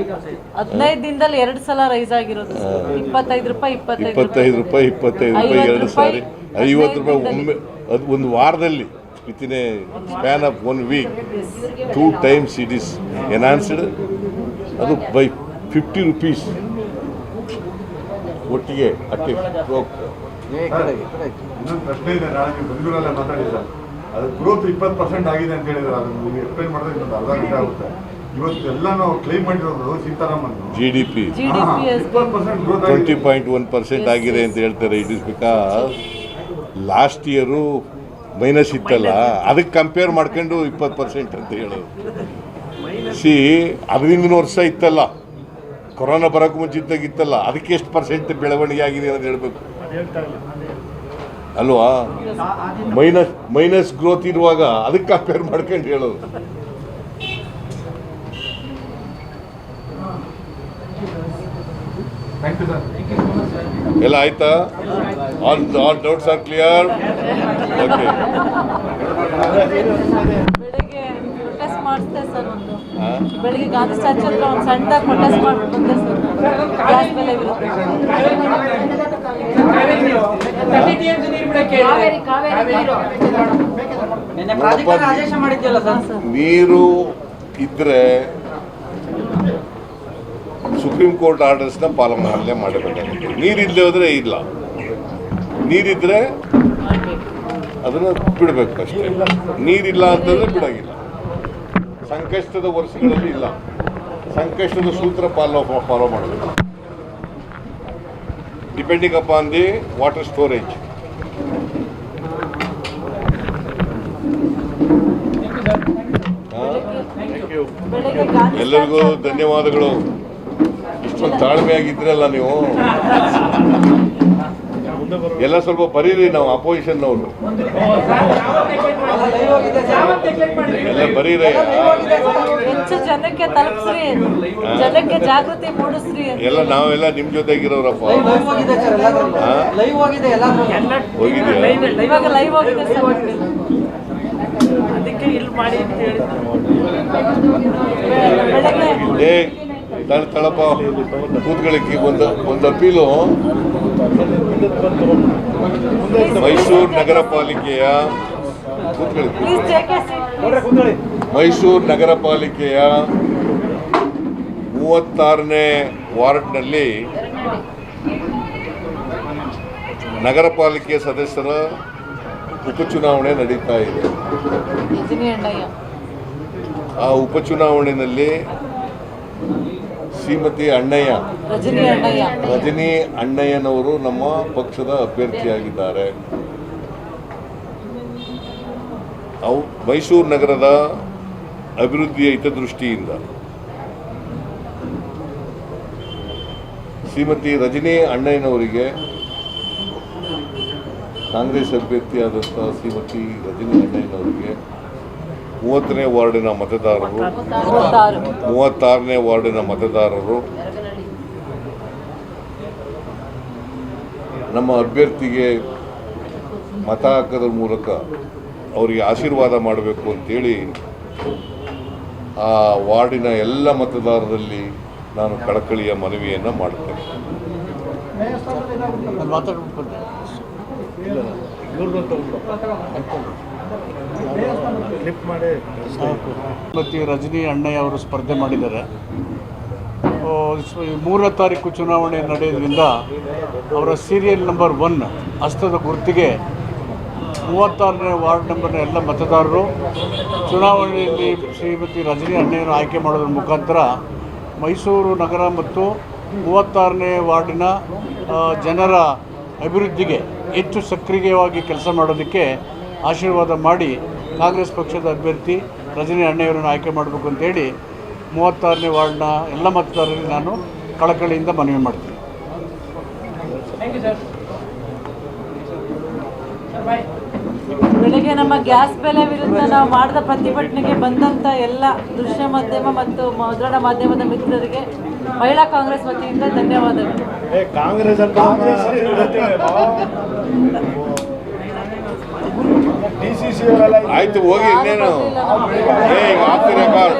15 ದಿನದಲ್ಲಿ 2 ಸಲ ರೈಸ್ ಆಗಿರೋದು ಸರ್. 25 ರೂಪಾಯಿ 25 ರೂಪಾಯಿ 2 ಸಾರಿ 50 ರೂಪಾಯಿ ಒಮ್ಮೆ. ಅದು ಒಂದು ವಾರದಲ್ಲಿ within a span of 1 week 2 times it is enhanced. ಅದು ಬೈ 50 rupees ಒಟ್ಟಿಗೆ ಅಟ್ಟಿ. ಇನ್ನೊಂದು ಪ್ರಶ್ನೆ ಇದೆ, ನಾಳೆ ನೀವು ಬೆಂಗಳೂರಲ್ಲೇ ಮಾತಾಡಿ ಸರ್. ಅದು ಗ್ರೋತ್ 20% ಆಗಿದೆ ಅಂತ ಹೇಳಿದ್ರೆ ಅದನ್ನು ನೀವು ಎಕ್ಸ್ಪ್ಲೈನ್ ಮಾಡಿದ್ರೆ ಇನ್ನೊಂದು ಅರ್ಧ ಗಂಟೆ ಆಗುತ್ತೆ. ಇವತ್ತು ಎಲ್ಲ ನಾವು ಕ್ಲೈಮ್ ಮಾಡಿರೋದು ಸೀತಾರಾಮನ್ GDP 20% ಗ್ರೋತ್ 20.1% ಆಗಿದೆ ಅಂತ ಹೇಳ್ತಾರೆ. It is because last year minus ಇತ್ತಲ್ಲ, ಅದಕ್ಕೆ ಕಂಪೇರ್ ಮಾಡ್ಕೊಂಡು 20% ಅಂತ ಹೇಳೋದು. ಅದರಿಂದ ವರ್ಷ ಇತ್ತಲ್ಲ, ಕೊರೋನಾ ಬರೋಕ್ಕೆ ಮುಂಚಿದ್ದಾಗಿತ್ತಲ್ಲ, ಅದಕ್ಕೆ ಎಷ್ಟು ಪರ್ಸೆಂಟ್ ಬೆಳವಣಿಗೆ ಆಗಿದೆ ಅಂತ ಹೇಳಬೇಕು ಅಲ್ವಾ? ಮೈನಸ್ ಗ್ರೋತ್ ಇರುವಾಗ ಅದಕ್ಕೆ ಕಂಪೇರ್ ಮಾಡ್ಕೊಂಡು ಹೇಳೋದು. ಎಲ್ಲ ಆಯ್ತಾ? All doubts are clear? Okay. ಬೆಳಿಗ್ಗೆ ಪ್ರೊಟೆಸ್ಟ್ ಮಾಡಿಸ್ದೆ ಸರ್. ಬೆಳಿಗ್ಗೆ ಗಾಂಧಿ ಸ್ಟ್ಯಾಚ್ಯೂ ಹತ್ರ ಒಂದು ಸಣ್ಣದಾಗಿ ಪ್ರೊಟೆಸ್ಟ್ ಮಾಡ್ಬಿಟ್ಟು ಬಂದೆ ಸರ್. ಗ್ಯಾಸ್ ಬೆಲೆ ವಿರುದ್ಧ. ನೀರು ಇದ್ರೆ ಸುಪ್ರೀಂ ಕೋರ್ಟ್ ಆರ್ಡರ್ಸ್ನ ಪಾಲನೆ ಮಾಡಬೇಕಾಗುತ್ತೆ. ನೀರಿಲ್ಲದೆ ಹೋದರೆ ಇಲ್ಲ, ನೀರಿದ್ರೆ ಅದನ್ನು ಬಿಡಬೇಕು ಅಷ್ಟೇ. ನೀರಿಲ್ಲ ಅಂತಂದರೆ ಬಿಡೋಂಗಿಲ್ಲ. ಸಂಕಷ್ಟದ ವರ್ಷಗಳಲ್ಲಿ ಇಲ್ಲ, ಸಂಕಷ್ಟದ ಸೂತ್ರ ಫಾಲೋ ಮಾಡಬೇಕು. Depending upon the water storage. ಎಲ್ಲರಿಗೂ ಧನ್ಯವಾದಗಳು. ಇಷ್ಟೊಂದು ತಾಳ್ಮೆಯಾಗಿದ್ರಲ್ಲ ನೀವು. ಎಲ್ಲ ಸ್ವಲ್ಪ ಬರೀರಿ, ನಾವು ಅಪೋಸಿಷನ್ನವರು ಎಲ್ಲ ಬರೀರಿ. ಹೆಚ್ಚು ಜನಕ್ಕೆ ತಲುಪಿಸ್ರಿ, ಜನಕ್ಕೆ ಜಾಗೃತಿ ಮೂಡಿಸ್ರಿ. ಎಲ್ಲ ನಾವೆಲ್ಲ ನಿಮ್ಮ ಜೊತೆಗಿರೋರಪ್ಪ. ಹೋಗಿದೆಯಾ? ಇವಾಗ ಲೈವ್ ಹೋಗಿದೆ ಸರ್. ಅದಕ್ಕೆ ಇಲ್ಲಿ ಮಾಡಿ ಅಂತ ಹೇಳಿ ಬೆಳಗ್ಗೆ ತಳಪ ಕೂತ್ಗಳಿಗೆ ಒಂದು ಅಪೀಲು. ಮೈಸೂರು ನಗರ ಪಾಲಿಕೆಯ ಮೈಸೂರು ನಗರ ಪಾಲಿಕೆಯ 36ನೇ ವಾರ್ಡ್ನಲ್ಲಿ ನಗರ ಪಾಲಿಕೆ ಸದಸ್ಯರ ಉಪಚುನಾವಣೆ ನಡೀತಾ ಇದೆ. ಆ ಉಪಚುನಾವಣೆಯಲ್ಲಿ ಶ್ರೀಮತಿ ರಜನಿ ಅಣ್ಣಯ್ಯನವರು ನಮ್ಮ ಪಕ್ಷದ ಅಭ್ಯರ್ಥಿಯಾಗಿದ್ದಾರೆ. ಮೈಸೂರು ನಗರದ ಅಭಿವೃದ್ಧಿಯ ಹಿತದೃಷ್ಟಿಯಿಂದ ಶ್ರೀಮತಿ ರಜನಿ ಅಣ್ಣಯ್ಯನವರಿಗೆ ಕಾಂಗ್ರೆಸ್ ಅಭ್ಯರ್ಥಿಯಾದಂಥ ಶ್ರೀಮತಿ ರಜನಿ ಅಣ್ಣಯ್ಯನವರಿಗೆ 30ನೇ ವಾರ್ಡಿನ ಮತದಾರರು 36ನೇ ವಾರ್ಡಿನ ಮತದಾರರು ನಮ್ಮ ಅಭ್ಯರ್ಥಿಗೆ ಮತ ಹಾಕೋದ್ರ ಮೂಲಕ ಅವರಿಗೆ ಆಶೀರ್ವಾದ ಮಾಡಬೇಕು ಅಂತೇಳಿ ಆ ವಾರ್ಡಿನ ಎಲ್ಲ ಮತದಾರರಲ್ಲಿ ನಾನು ಕಳಕಳಿಯ ಮನವಿಯನ್ನು ಮಾಡುತ್ತೇನೆ. ಶ್ರೀಮತಿ ರಜನಿ ಅಣ್ಣಯ್ಯ ಅವರು ಸ್ಪರ್ಧೆ ಮಾಡಿದ್ದಾರೆ. 3ನೇ ತಾರೀಕು ಚುನಾವಣೆ ನಡೆಯೋದ್ರಿಂದ ಅವರ ಸೀರಿಯಲ್ ನಂಬರ್ 1 ಹಸ್ತದ ಗುರುತಿಗೆ 36ನೇ ವಾರ್ಡ್ ನಂಬರ್ನ ಎಲ್ಲ ಮತದಾರರು ಚುನಾವಣೆಯಲ್ಲಿ ಶ್ರೀಮತಿ ರಜನಿ ಅಣ್ಣಯ್ಯನ ಆಯ್ಕೆ ಮಾಡೋದ್ರ ಮುಖಾಂತರ ಮೈಸೂರು ನಗರ ಮತ್ತು 36ನೇ ವಾರ್ಡಿನ ಜನರ ಅಭಿವೃದ್ಧಿಗೆ ಹೆಚ್ಚು ಸಕ್ರಿಯವಾಗಿ ಕೆಲಸ ಮಾಡೋದಕ್ಕೆ ಆಶೀರ್ವಾದ ಮಾಡಿ ಕಾಂಗ್ರೆಸ್ ಪಕ್ಷದ ಅಭ್ಯರ್ಥಿ ರಜನಿ ಅಣ್ಣಯ್ಯರನ್ನು ಆಯ್ಕೆ ಮಾಡಬೇಕು ಅಂತೇಳಿ 36ನೇ ವಾರ್ಡ್ನ ಎಲ್ಲ ಮತದಾರರಿಗೆ ನಾನು ಕಳಕಳಿಯಿಂದ ಮನವಿ ಮಾಡ್ತೀನಿ. Thank you sir. ಬಾಯ್. ಬೆಳಗ್ಗೆ ನಮ್ಮ ಗ್ಯಾಸ್ ಬೆಲೆ ವಿರುದ್ಧ ನಾವು ಮಾಡಿದ ಪ್ರತಿಭಟನೆಗೆ ಬಂದಂಥ ಎಲ್ಲ ದೃಶ್ಯ ಮಾಧ್ಯಮ ಮತ್ತು ಮುದ್ರಣ ಮಾಧ್ಯಮದ ಮಿತ್ರರಿಗೆ ಮಹಿಳಾ ಕಾಂಗ್ರೆಸ್ ವತಿಯಿಂದ ಧನ್ಯವಾದಗಳು. ಆಯ್ತು ಹೋಗಿ ಇನ್ನೇನು ಈಗ ಆಫ್ತಿ ರೆಕಾರ್ಡ್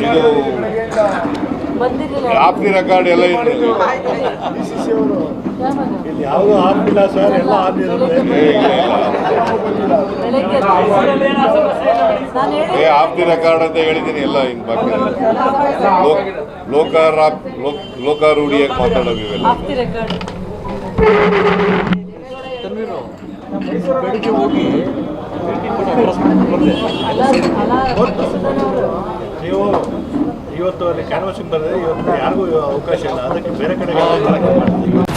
ಇದು ಬಂದಿರಲಿಲ್ಲ ಆಫ್ತಿ ರೆಕಾರ್ಡ್ ಎಲ್ಲ ಯಾವುದು ಆಗ್ತಿಲ್ಲ ಸರ್, ಎಲ್ಲ ಬೆಳಗ್ಗೆ ನಾನು ಹೇಳಿ ಆಫ್ತಿ ರೆಕಾರ್ಡ್ ಅಂತ ಹೇಳಿದ್ದೀನಿ ಎಲ್ಲ ಇನ್ನು ಬಾಕಿ ಲೋಕಾರೂಢಿಯಾಗಿ ಮಾತಾಡೋದು ಇವೆಲ್ಲ. ಆಫ್ತಿ ರೆಕಾರ್ಡ್ ಬೆಳಿಗ್ಗೆ ಹೋಗಿ ನೀವು ಇವತ್ತು ಅಲ್ಲಿ ಕ್ಯಾನ್ವಾಸಿಂಗ್ ಬರೆದ್ರೆ ಇವತ್ತು ಯಾರಿಗೂ ಅವಕಾಶ ಇಲ್ಲ, ಅದಕ್ಕೆ ಬೇರೆ ಕಡೆಗೆ